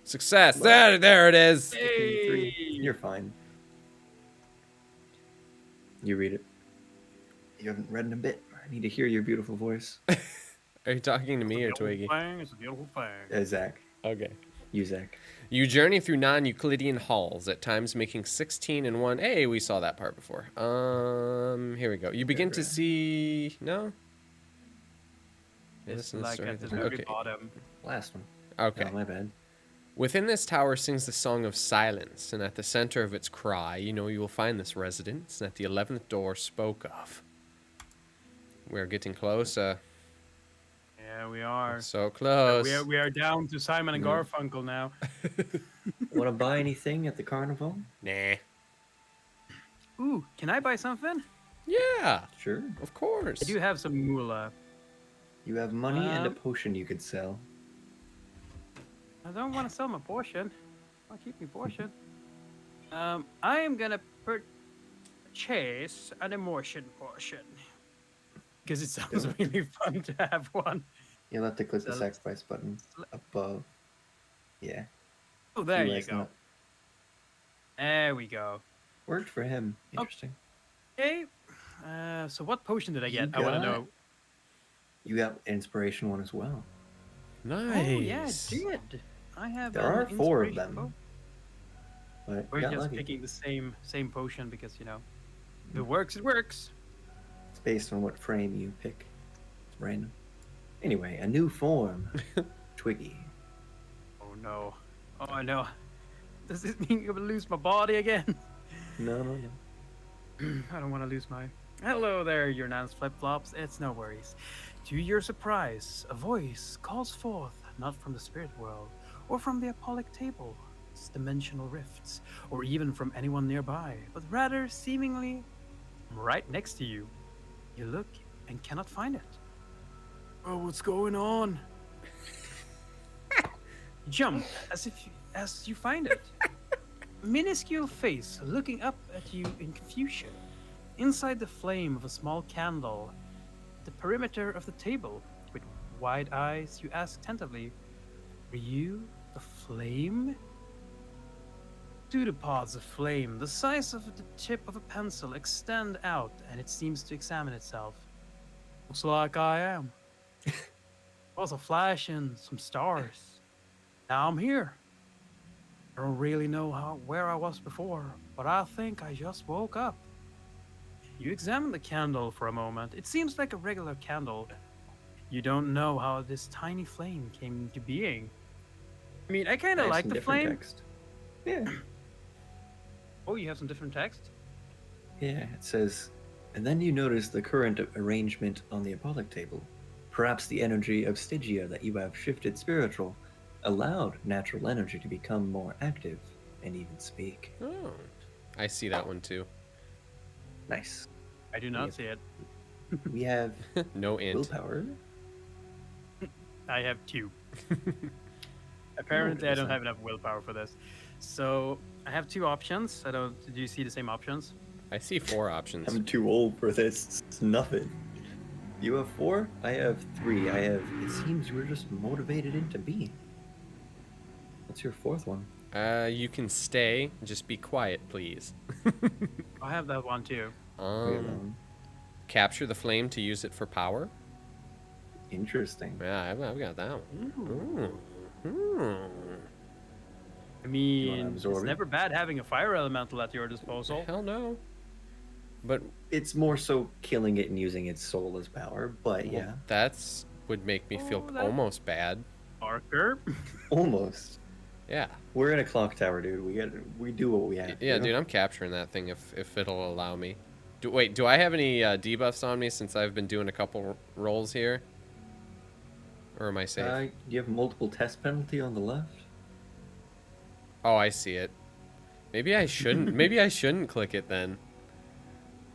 [SPEAKER 1] Success. There it is.
[SPEAKER 2] Three.
[SPEAKER 3] Hey!
[SPEAKER 2] You're fine. You read it. You haven't read in a bit. I need to hear your beautiful voice.
[SPEAKER 1] Are you talking to me or
[SPEAKER 3] It's a
[SPEAKER 1] Twiggy?
[SPEAKER 3] beautiful thing, it's a beautiful thing.
[SPEAKER 2] Zach.
[SPEAKER 1] Okay.
[SPEAKER 2] You, Zach.
[SPEAKER 1] You journey through non-Euclidean halls, at times making 16 in one. Hey, we saw that part before. Here we go. You begin to see... No?
[SPEAKER 3] It's
[SPEAKER 1] Listen to the
[SPEAKER 3] like
[SPEAKER 1] story.
[SPEAKER 3] at the very
[SPEAKER 1] Okay.
[SPEAKER 3] bottom.
[SPEAKER 2] Last one.
[SPEAKER 1] Okay.
[SPEAKER 2] Oh, my bad.
[SPEAKER 1] Within this tower sings the song of silence, and at the center of its cry, you know you will find this residence that the 11th door spoke of. We're getting closer.
[SPEAKER 3] Yeah, we are.
[SPEAKER 1] So close.
[SPEAKER 3] We are down to Simon and Garfunkel now.
[SPEAKER 2] Want to buy anything at the carnival?
[SPEAKER 1] Nah.
[SPEAKER 3] Ooh, can I buy something?
[SPEAKER 1] Yeah,
[SPEAKER 2] Sure.
[SPEAKER 1] of course.
[SPEAKER 3] I do have some moolah.
[SPEAKER 2] You have money and a
[SPEAKER 3] Um,
[SPEAKER 2] potion you could sell.
[SPEAKER 3] I don't want to sell my portion. I'll keep my portion. I am gonna purchase an emotion portion because it sounds really fun to have one.
[SPEAKER 2] You'll have to click the
[SPEAKER 3] So-
[SPEAKER 2] sacrifice button above. Yeah.
[SPEAKER 3] Oh, there
[SPEAKER 2] He
[SPEAKER 3] you
[SPEAKER 2] likes
[SPEAKER 3] go.
[SPEAKER 2] that.
[SPEAKER 3] There we go.
[SPEAKER 2] Worked for him.
[SPEAKER 3] Oh.
[SPEAKER 2] Interesting.
[SPEAKER 3] Okay. So what potion did I
[SPEAKER 2] You
[SPEAKER 3] get? I want to
[SPEAKER 2] got-
[SPEAKER 3] know.
[SPEAKER 2] You got inspiration one as well.
[SPEAKER 1] Nice.
[SPEAKER 3] Oh yeah, I did. I have.
[SPEAKER 2] There
[SPEAKER 3] an
[SPEAKER 2] are 4 of
[SPEAKER 3] inspiration
[SPEAKER 2] them. But
[SPEAKER 3] We're
[SPEAKER 2] you got
[SPEAKER 3] just
[SPEAKER 2] lucky.
[SPEAKER 3] picking the same potion because if it works, it works.
[SPEAKER 2] It's based on what frame you pick. It's random. Anyway, a new form. Twiggy.
[SPEAKER 3] Oh no. Oh no. Does this mean I'm gonna lose my body again?
[SPEAKER 2] No.
[SPEAKER 3] I don't want to lose my. Hello there, your Nance flip flops. It's no worries. To your surprise, a voice calls forth, not from the spirit world or from the Apollic table, dimensional rifts, or even from anyone nearby, but rather seemingly right next to you. You look and cannot find it. Oh, what's going on? You jump as you find it. A minuscule face looking up at you in confusion. Inside the flame of a small candle, the perimeter of the table, with wide eyes, you ask tentatively, "Are you the flame?" Pseudopods of flame, the size of the tip of a pencil, extend out, and it seems to examine itself. Looks like I am. Was a flash and some stars. Now I'm here. I don't really know where I was before, but I think I just woke up. You examine the candle for a moment. It seems like a regular candle. You don't know how this tiny flame came into being. I mean, I kind of like
[SPEAKER 2] some
[SPEAKER 3] the
[SPEAKER 2] different
[SPEAKER 3] flame.
[SPEAKER 2] text. Yeah.
[SPEAKER 3] Oh, you have some different text?
[SPEAKER 2] Yeah, it says, and then you notice the current arrangement on the Apollyon table. Perhaps the energy of Stygia that you have shifted spiritual allowed natural energy to become more active and even speak.
[SPEAKER 1] Oh, I see that one too.
[SPEAKER 2] Nice.
[SPEAKER 3] I do not
[SPEAKER 2] Yep.
[SPEAKER 3] see it.
[SPEAKER 2] We have
[SPEAKER 1] No int.
[SPEAKER 2] willpower.
[SPEAKER 3] I have 2. Apparently, I don't have enough willpower for this. So I have 2 options. I don't. Do you see the same options?
[SPEAKER 1] I see 4 options.
[SPEAKER 2] I'm too old for this. It's nothing. You have 4? I have 3. It seems you were just motivated into being. What's your 4th one?
[SPEAKER 1] You can stay. Just be quiet, please.
[SPEAKER 3] I have that one too.
[SPEAKER 1] Capture the flame to use it for power.
[SPEAKER 2] Interesting.
[SPEAKER 1] Yeah, I've got that one. Ooh.
[SPEAKER 3] I mean,
[SPEAKER 2] absorb
[SPEAKER 3] it's
[SPEAKER 2] it?
[SPEAKER 3] never bad having a fire elemental at your disposal.
[SPEAKER 1] Hell no. But
[SPEAKER 2] It's more so killing it and using its soul as power, but
[SPEAKER 1] well,
[SPEAKER 2] yeah,
[SPEAKER 1] that's would make me feel
[SPEAKER 3] Oh, that-
[SPEAKER 1] almost bad.
[SPEAKER 3] Marker.
[SPEAKER 2] almost.
[SPEAKER 1] Yeah.
[SPEAKER 2] We're in a clock tower, dude. We do what we have.
[SPEAKER 1] Yeah,
[SPEAKER 2] you know?
[SPEAKER 1] dude, I'm capturing that thing if it'll allow me. Do I have any debuffs on me since I've been doing a couple rolls here? Or am I safe?
[SPEAKER 2] You have multiple test penalty on the left.
[SPEAKER 1] Oh, I see it. Maybe I shouldn't. Maybe I shouldn't click it then.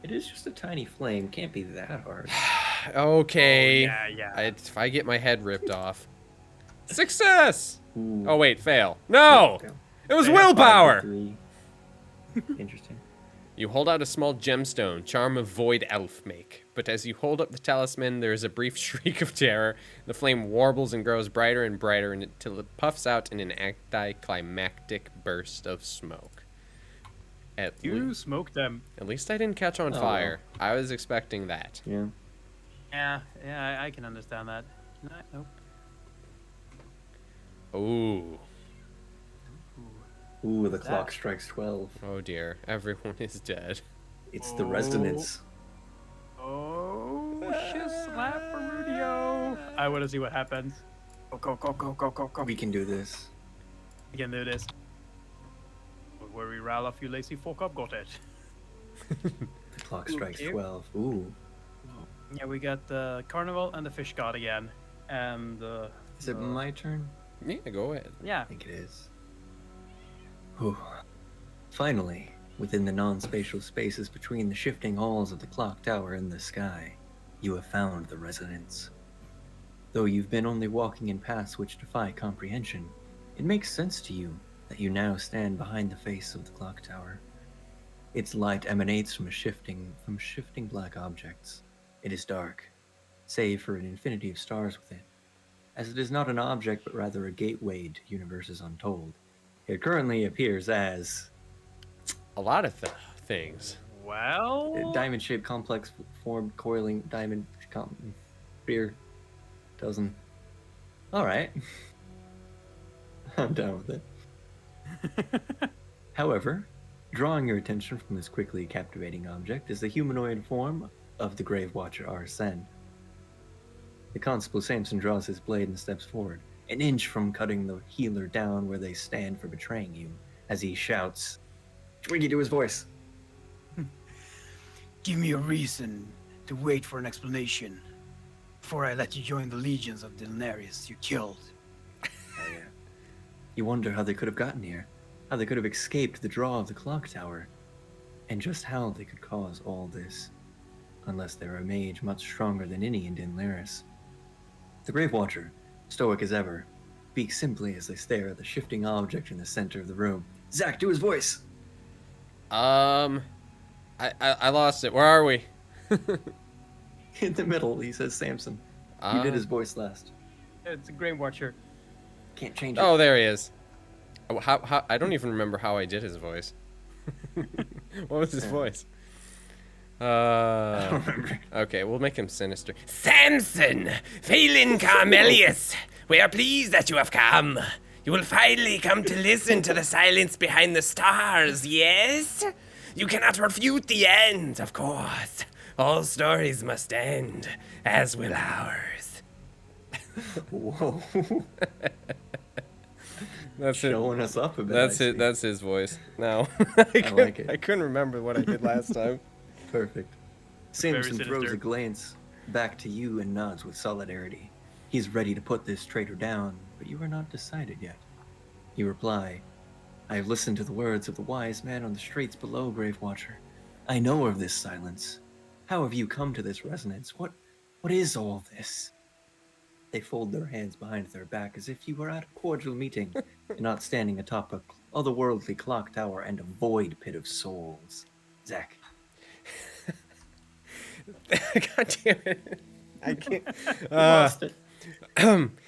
[SPEAKER 2] It is just a tiny flame. Can't be that hard.
[SPEAKER 1] Okay.
[SPEAKER 3] Oh, yeah.
[SPEAKER 1] If I get my head ripped off. Success!
[SPEAKER 2] Ooh.
[SPEAKER 1] Oh, wait, fail. No!
[SPEAKER 2] Okay.
[SPEAKER 1] It was
[SPEAKER 3] Fail. 5 to
[SPEAKER 1] willpower!
[SPEAKER 2] 3. Interesting.
[SPEAKER 1] You hold out a small gemstone, charm of void elf make. But as you hold up the talisman, there is a brief shriek of terror. The flame warbles and grows brighter and brighter until it puffs out in an anticlimactic burst of smoke.
[SPEAKER 3] You smoked them.
[SPEAKER 1] At least I didn't catch on
[SPEAKER 2] Oh,
[SPEAKER 1] fire. I was expecting that.
[SPEAKER 2] Yeah.
[SPEAKER 3] Yeah, I can understand that. Nope.
[SPEAKER 1] Ooh.
[SPEAKER 2] Ooh, the
[SPEAKER 3] What's
[SPEAKER 2] clock
[SPEAKER 3] that?
[SPEAKER 2] strikes 12.
[SPEAKER 1] Oh dear. Everyone is dead.
[SPEAKER 2] It's the resonance.
[SPEAKER 3] Oh, slap Rudio. I want to see what happens. Go.
[SPEAKER 2] We can do this.
[SPEAKER 3] We can do this. Don't worry, Ralph, you lazy fuck up, got it.
[SPEAKER 2] The clock strikes
[SPEAKER 3] Okay.
[SPEAKER 2] 12. Ooh.
[SPEAKER 3] Yeah, we got the carnival and the fish god again. And
[SPEAKER 2] Is it my turn?
[SPEAKER 1] Yeah, go ahead.
[SPEAKER 3] yeah.
[SPEAKER 2] I think it is. Whew. Finally, within the non-spatial spaces between the shifting halls of the clock tower and the sky, you have found the resonance. Though you've been only walking in paths which defy comprehension, it makes sense to you that you now stand behind the face of the clock tower. Its light emanates from shifting black objects. It is dark, save for an infinity of stars within. As it is not an object but rather a gateway to universes untold, it currently appears as
[SPEAKER 1] A lot of things.
[SPEAKER 3] Well,
[SPEAKER 2] a diamond-shaped complex formed coiling diamond sphere. Dozen. All right. I'm done with it. However, drawing your attention from this quickly captivating object is the humanoid form of the Grave Watcher Arsene. The Constable Samson draws his blade and steps forward, an inch from cutting the healer down where they stand for betraying you, as he shouts, Twiggy to his voice.
[SPEAKER 3] give me a reason to wait for an explanation before I let you join the legions of Daenerys you killed.
[SPEAKER 2] Oh, yeah. You wonder how they could have gotten here. how they could have escaped the draw of the clock tower, and just how they could cause all this, unless they're a mage much stronger than any in Dinlaris. The Grave Watcher, stoic as ever, speaks simply as they stare at the shifting object in the center of the room. Zach, do his voice!
[SPEAKER 1] I lost it. Where are we?
[SPEAKER 2] In the middle, he says Samson. You did his voice last.
[SPEAKER 3] It's a Grave Watcher.
[SPEAKER 2] Can't change it.
[SPEAKER 1] Oh, there he is. Oh, how I don't even remember how I did his voice. What was his voice?
[SPEAKER 2] I don't remember.
[SPEAKER 1] Okay, we'll make him sinister.
[SPEAKER 4] Samson, Phelan Carmelius, we are pleased that you have come. You will finally come to listen to the silence behind the stars, yes? You cannot refute the end, of course. All stories must end, as will ours.
[SPEAKER 2] Whoa.
[SPEAKER 1] That's
[SPEAKER 2] Showing us up a bit.
[SPEAKER 1] That's
[SPEAKER 2] I
[SPEAKER 1] it.
[SPEAKER 2] see.
[SPEAKER 1] That's his voice. No,
[SPEAKER 2] like it.
[SPEAKER 1] I couldn't remember what I did last time.
[SPEAKER 2] Perfect.
[SPEAKER 3] Very
[SPEAKER 2] Samson throws
[SPEAKER 3] sinister.
[SPEAKER 2] a glance back to you and nods with solidarity. He's ready to put this traitor down, but you are not decided yet. You reply, I have listened to the words of the wise man on the straits below, Grave Watcher. I know of this silence. How have you come to this resonance? What is all this? They fold their hands behind their back as if you were at a cordial meeting, and not standing atop a otherworldly clock tower and a void pit of souls. Zach.
[SPEAKER 1] God damn it! I can't.
[SPEAKER 2] Lost it.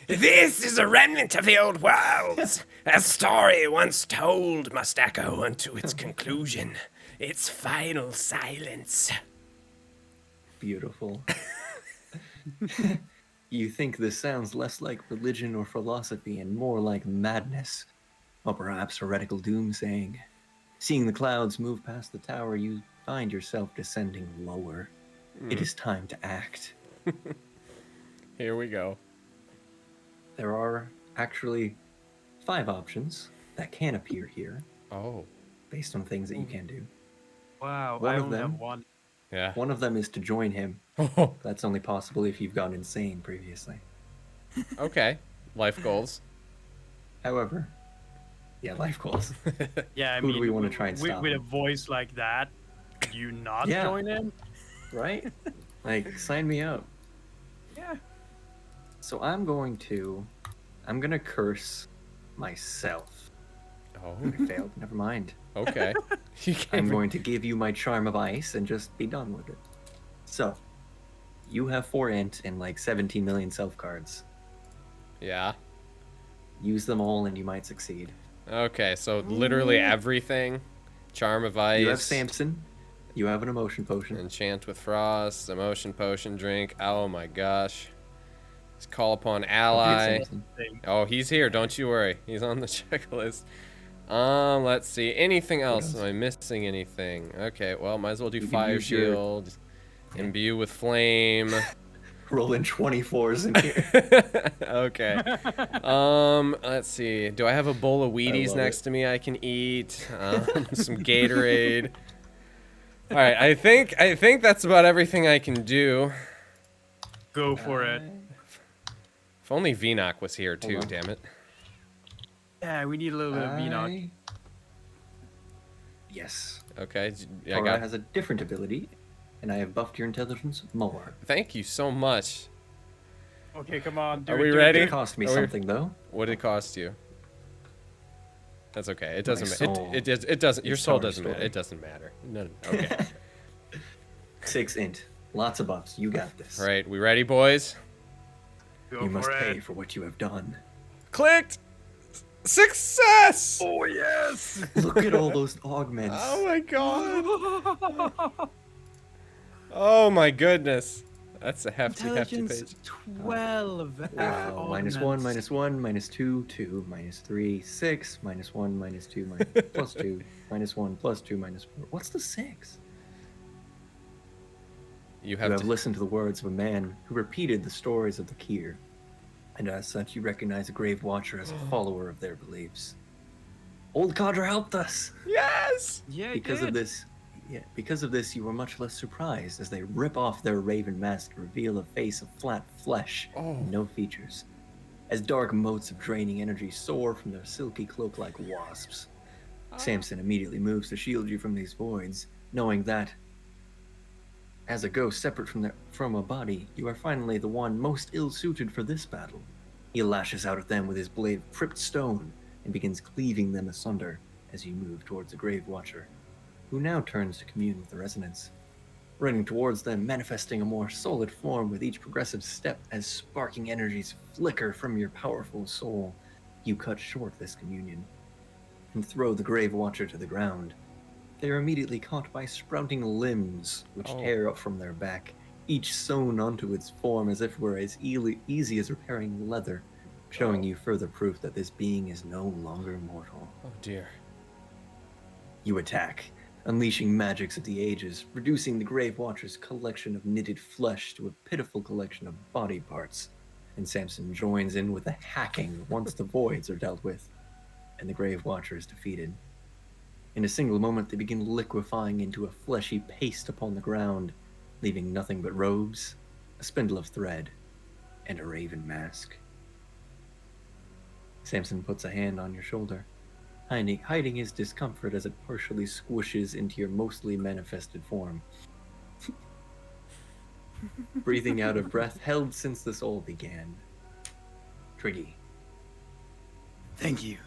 [SPEAKER 4] This is a remnant of the old worlds. A story once told must echo unto its conclusion, its final silence.
[SPEAKER 2] Beautiful. You think this sounds less like religion or philosophy and more like madness, or perhaps heretical doomsaying. Seeing the clouds move past the tower, you find yourself descending lower. It is time to act.
[SPEAKER 1] Here we go.
[SPEAKER 2] There are actually 5 options that can appear here,
[SPEAKER 1] Oh,
[SPEAKER 2] based on things that you can do.
[SPEAKER 3] Wow,
[SPEAKER 2] One
[SPEAKER 3] I
[SPEAKER 2] of
[SPEAKER 3] only have
[SPEAKER 2] them.
[SPEAKER 3] one.
[SPEAKER 1] yeah.
[SPEAKER 2] One of them is to join him.
[SPEAKER 1] Oh,
[SPEAKER 2] That's only possible if you've gone insane previously.
[SPEAKER 1] okay. Life goals.
[SPEAKER 2] However, yeah, life goals.
[SPEAKER 3] Yeah, I
[SPEAKER 2] Who do
[SPEAKER 3] mean,
[SPEAKER 2] we wanna try and
[SPEAKER 3] with,
[SPEAKER 2] stop
[SPEAKER 3] with a
[SPEAKER 2] him?
[SPEAKER 3] voice like that, could you not
[SPEAKER 2] Yeah.
[SPEAKER 3] join him?
[SPEAKER 2] Right? Like, sign me up.
[SPEAKER 3] Yeah.
[SPEAKER 2] So I'm gonna curse myself.
[SPEAKER 1] Oh,
[SPEAKER 2] I failed. Never mind.
[SPEAKER 1] okay. You
[SPEAKER 2] I'm
[SPEAKER 1] can't.
[SPEAKER 2] going to give you my charm of ice and just be done with it. So, you have 4 int and like 17 million self cards.
[SPEAKER 1] Yeah.
[SPEAKER 2] Use them all and you might succeed.
[SPEAKER 1] Okay, so literally everything. Charm of ice.
[SPEAKER 2] You have Samson. You have an emotion potion.
[SPEAKER 1] Enchant with frost. Emotion potion. Drink. Oh my gosh. Just call upon
[SPEAKER 2] Don't forget
[SPEAKER 1] ally.
[SPEAKER 2] Samson.
[SPEAKER 1] Oh, he's here. Don't you worry. He's on the checklist. Let's see. Anything else?
[SPEAKER 2] else?
[SPEAKER 1] Am I missing anything? Okay, well, might as well do
[SPEAKER 2] You can
[SPEAKER 1] fire
[SPEAKER 2] use your-
[SPEAKER 1] shield. Imbue with flame.
[SPEAKER 2] Rolling 24s in here.
[SPEAKER 1] Okay. Let's see. Do I have a bowl of Wheaties
[SPEAKER 2] love
[SPEAKER 1] next
[SPEAKER 2] it.
[SPEAKER 1] to me I can eat? Some Gatorade. All right, I think that's about everything I can do.
[SPEAKER 3] Go for it.
[SPEAKER 1] If only Vinoc was here too,
[SPEAKER 2] Hold on.
[SPEAKER 1] damn it.
[SPEAKER 3] Yeah, we need a little bit of Vinoc.
[SPEAKER 2] I- Yes.
[SPEAKER 1] Okay, I
[SPEAKER 2] Aura
[SPEAKER 1] got.
[SPEAKER 2] has a different ability, and I have buffed your intelligence more.
[SPEAKER 1] Thank you so much.
[SPEAKER 3] Okay, come on.
[SPEAKER 1] Are we
[SPEAKER 3] do
[SPEAKER 1] ready?
[SPEAKER 2] It cost me
[SPEAKER 1] Are we-
[SPEAKER 2] something though.
[SPEAKER 1] What did it cost you? That's okay. It
[SPEAKER 2] My
[SPEAKER 1] doesn't.
[SPEAKER 2] soul.
[SPEAKER 1] It doesn't. Your
[SPEAKER 2] It's
[SPEAKER 1] soul
[SPEAKER 2] our
[SPEAKER 1] doesn't matter.
[SPEAKER 2] story.
[SPEAKER 1] It doesn't matter. No. Okay.
[SPEAKER 2] 6 int. Lots of buffs. You got this.
[SPEAKER 1] All right. We ready, boys?
[SPEAKER 3] Go
[SPEAKER 2] You
[SPEAKER 3] for
[SPEAKER 2] must
[SPEAKER 3] it.
[SPEAKER 2] pay for what you have done.
[SPEAKER 1] Clicked. Success!
[SPEAKER 3] Oh, yes!
[SPEAKER 2] Look at all those augments.
[SPEAKER 1] Oh my god. Oh my goodness. That's a hefty
[SPEAKER 3] Intelligence
[SPEAKER 1] page.
[SPEAKER 3] 12.
[SPEAKER 2] Wow. -1,
[SPEAKER 3] Augments.
[SPEAKER 2] -1, -2, 2, -3, 6, -1, -2, +2, -1, +2, -4. What's the 6?
[SPEAKER 1] You
[SPEAKER 2] You
[SPEAKER 1] have
[SPEAKER 2] have
[SPEAKER 1] to.
[SPEAKER 2] listened to the words of a man who repeated the stories of the Kier, and as such, you recognize a Grave Watcher as a follower of their beliefs. Old Cadre helped us.
[SPEAKER 1] Yes.
[SPEAKER 3] Yeah, it
[SPEAKER 2] Because
[SPEAKER 3] did.
[SPEAKER 2] of this, because of this, you were much less surprised as they rip off their raven mask to reveal a face of flat flesh and no features, as dark motes of draining energy soar from their silky cloak like wasps. Samson immediately moves to shield you from these voids, knowing that, as a ghost separate from a body, you are finally the one most ill-suited for this battle. He lashes out at them with his blade of crypt stone and begins cleaving them asunder as you move towards the Grave Watcher, who now turns to commune with the resonance, running towards them, manifesting a more solid form with each progressive step as sparking energies flicker from your powerful soul. You cut short this communion and throw the Grave Watcher to the ground. They are immediately caught by sprouting limbs which tear up from their back, each sewn onto its form as if it were as easy as repairing leather, showing you further proof that this being is no longer mortal.
[SPEAKER 1] Oh dear.
[SPEAKER 2] You attack, unleashing magics of the ages, reducing the Grave Watcher's collection of knitted flesh to a pitiful collection of body parts, and Samson joins in with the hacking once the voids are dealt with, and the Grave Watcher is defeated. In a single moment, they begin liquefying into a fleshy paste upon the ground, leaving nothing but robes, a spindle of thread, and a raven mask. Samson puts a hand on your shoulder, hiding his discomfort as it partially squishes into your mostly manifested form. Breathing out of breath held since this all began. Triggy.
[SPEAKER 3] Thank you.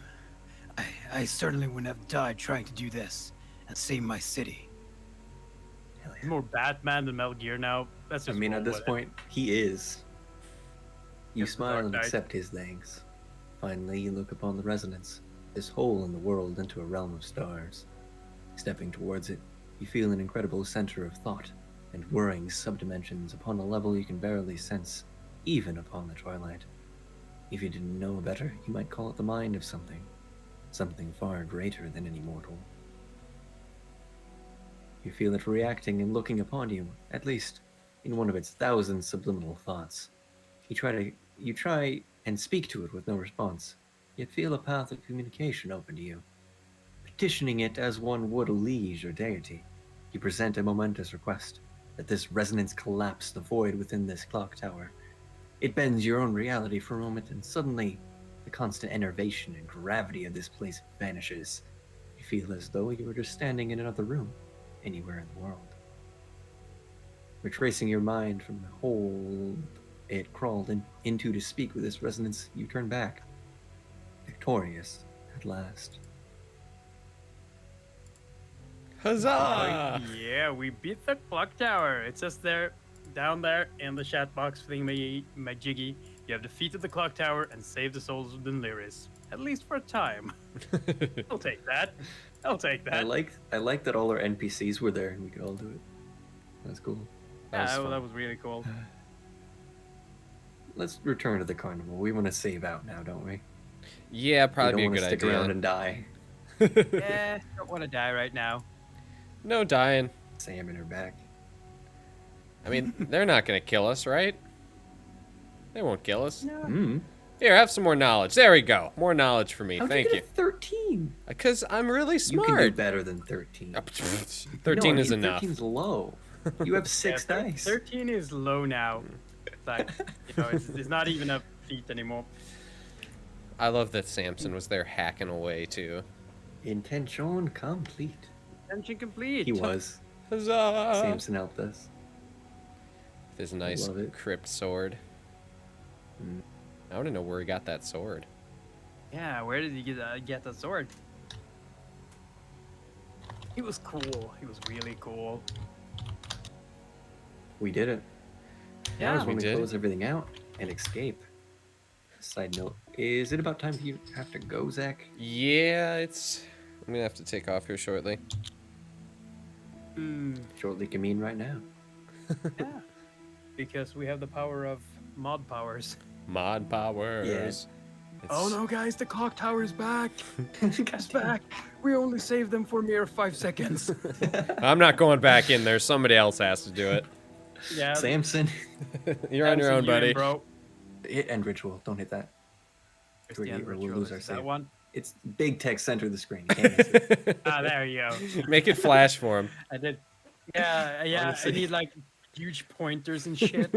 [SPEAKER 3] I certainly wouldn't have died trying to do this and save my city.
[SPEAKER 2] Hell yeah.
[SPEAKER 3] More Batman than Metal Gear now. That's just
[SPEAKER 2] At this point, he is. You
[SPEAKER 3] Yes, the
[SPEAKER 2] smile
[SPEAKER 3] Dark
[SPEAKER 2] and
[SPEAKER 3] Knight.
[SPEAKER 2] accept his thanks. Finally, you look upon the resonance, this hole in the world into a realm of stars. Stepping towards it, you feel an incredible center of thought and whirring subdimensions upon a level you can barely sense, even upon the twilight. If you didn't know better, you might call it the mind of something far greater than any mortal. You feel it reacting and looking upon you, at least in one of its thousand subliminal thoughts. You try and speak to it with no response, yet feel a path of communication open to you. Petitioning it as one would a liege or deity, you present a momentous request that this resonance collapse the void within this clock tower. It bends your own reality for a moment, and suddenly, the constant enervation and gravity of this place vanishes. You feel as though you were just standing in another room, anywhere in the world. Retracing your mind from the hole it crawled into to speak with this resonance, you turn back, victorious at last.
[SPEAKER 1] Huzzah!
[SPEAKER 3] Yeah, we beat the clock tower. It says there, down there in the chat box thing, my jiggy. You have defeated the clock tower and saved the souls of the Lyris. At least for a time. I'll take that. I'll take that.
[SPEAKER 2] I like that all our NPCs were there and we could all do it. That's cool.
[SPEAKER 3] That was really cool.
[SPEAKER 2] Let's return to the carnival. We want to save out now, don't we?
[SPEAKER 1] Yeah, probably
[SPEAKER 2] we
[SPEAKER 1] be a
[SPEAKER 2] don't
[SPEAKER 1] good
[SPEAKER 2] want to stick
[SPEAKER 1] idea.
[SPEAKER 2] around and die.
[SPEAKER 3] Yeah, don't want to die right now.
[SPEAKER 1] No dying.
[SPEAKER 2] Sam in her back.
[SPEAKER 1] I mean, they're not gonna kill us, right? They won't kill us.
[SPEAKER 2] Mm.
[SPEAKER 1] Here, have some more knowledge. There we go. More knowledge for me.
[SPEAKER 2] How'd
[SPEAKER 1] Thank
[SPEAKER 2] you
[SPEAKER 1] you.
[SPEAKER 2] get a 13?
[SPEAKER 1] Because I'm really
[SPEAKER 2] You
[SPEAKER 1] smart.
[SPEAKER 2] can do better than 13.
[SPEAKER 1] 13
[SPEAKER 2] No, I
[SPEAKER 1] is
[SPEAKER 2] mean,
[SPEAKER 1] enough.
[SPEAKER 2] 13's low. You have 6
[SPEAKER 3] Yeah,
[SPEAKER 2] dice.
[SPEAKER 3] 13 is low now. It's like, it's not even a feat anymore.
[SPEAKER 1] I love that Samson was there hacking away too.
[SPEAKER 2] Intention complete.
[SPEAKER 3] Tension complete.
[SPEAKER 2] He was.
[SPEAKER 1] Huzzah!
[SPEAKER 2] Samson helped us.
[SPEAKER 1] With his nice
[SPEAKER 2] love it.
[SPEAKER 1] crypt sword.
[SPEAKER 2] Mm.
[SPEAKER 1] I want to know where he got that sword.
[SPEAKER 3] Yeah, where did he get that sword? He was cool. He was really cool.
[SPEAKER 2] We did it.
[SPEAKER 3] Yeah,
[SPEAKER 2] Now is when
[SPEAKER 1] we
[SPEAKER 2] we
[SPEAKER 1] did.
[SPEAKER 2] close everything out and escape. Side note, is it about time you have to go, Zach?
[SPEAKER 1] Yeah, I'm gonna have to take off here shortly.
[SPEAKER 2] Shortly can mean right now.
[SPEAKER 3] Yeah. Because we have the power of mod powers.
[SPEAKER 1] Mod powers.
[SPEAKER 3] Oh no, guys, the clock tower is back. It's back. We only saved them for mere 5 seconds.
[SPEAKER 1] I'm not going back in there. Somebody else has to do it.
[SPEAKER 3] Yeah.
[SPEAKER 2] Samson,
[SPEAKER 1] You're on your own, buddy.
[SPEAKER 3] Bro.
[SPEAKER 2] hit end ritual. Don't hit that.
[SPEAKER 3] Where's the end
[SPEAKER 2] Or we'll
[SPEAKER 3] ritual?
[SPEAKER 2] lose our
[SPEAKER 3] Is that
[SPEAKER 2] save.
[SPEAKER 3] one?
[SPEAKER 2] It's big text center of the screen. You can't miss it.
[SPEAKER 3] Ah, there you go.
[SPEAKER 1] Make it flash for him.
[SPEAKER 3] I did. Yeah.
[SPEAKER 2] Honestly.
[SPEAKER 3] I need like huge pointers and shit,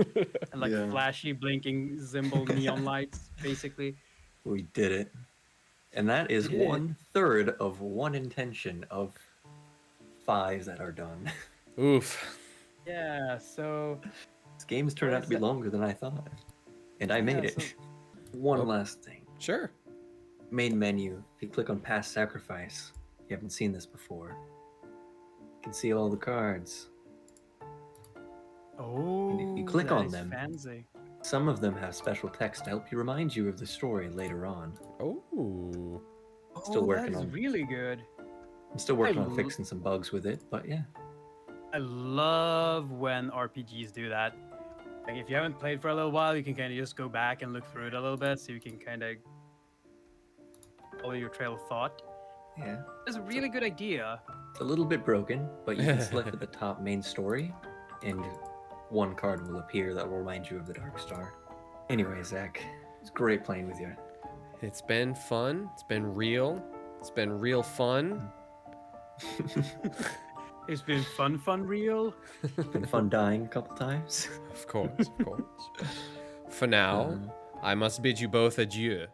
[SPEAKER 3] and like
[SPEAKER 2] Yeah.
[SPEAKER 3] flashy blinking symbol neon lights, basically.
[SPEAKER 2] We did it. And that is
[SPEAKER 3] Yeah.
[SPEAKER 2] 1/3 of one intention of 5 that are done.
[SPEAKER 1] Oof.
[SPEAKER 3] Yeah, so
[SPEAKER 2] This game's turned
[SPEAKER 3] What
[SPEAKER 2] out to
[SPEAKER 3] is
[SPEAKER 2] be
[SPEAKER 3] that?
[SPEAKER 2] longer than I thought. And I made
[SPEAKER 3] Yeah,
[SPEAKER 2] it.
[SPEAKER 3] so-
[SPEAKER 2] One
[SPEAKER 1] Oh.
[SPEAKER 2] last thing.
[SPEAKER 1] Sure.
[SPEAKER 2] Main menu. If you click on past sacrifice, you haven't seen this before. You can see all the cards.
[SPEAKER 3] oh,
[SPEAKER 2] if you click
[SPEAKER 3] that
[SPEAKER 2] on
[SPEAKER 3] is
[SPEAKER 2] them-
[SPEAKER 3] fancy.
[SPEAKER 2] Some of them have special text to help you remind you of the story later on.
[SPEAKER 1] Oh.
[SPEAKER 2] Still working
[SPEAKER 3] that is
[SPEAKER 2] on-
[SPEAKER 3] really good.
[SPEAKER 2] I'm still working
[SPEAKER 3] I
[SPEAKER 2] on
[SPEAKER 3] l-
[SPEAKER 2] fixing some bugs with it, but yeah.
[SPEAKER 3] I love when RPGs do that. Like if you haven't played for a little while, you can kind of just go back and look through it a little bit, so you can kind of follow your trail of thought.
[SPEAKER 2] Yeah.
[SPEAKER 3] It's a really good idea.
[SPEAKER 2] It's a little bit broken, but you can select at the top main story, and one card will appear that will remind you of the Dark Star. Anyway, Zach, it's great playing with you.
[SPEAKER 1] It's been fun. It's been real. It's been real fun.
[SPEAKER 3] It's been fun, real.
[SPEAKER 2] It's been fun dying a couple times.
[SPEAKER 1] Of course, of course. For now, I must bid you both adieu.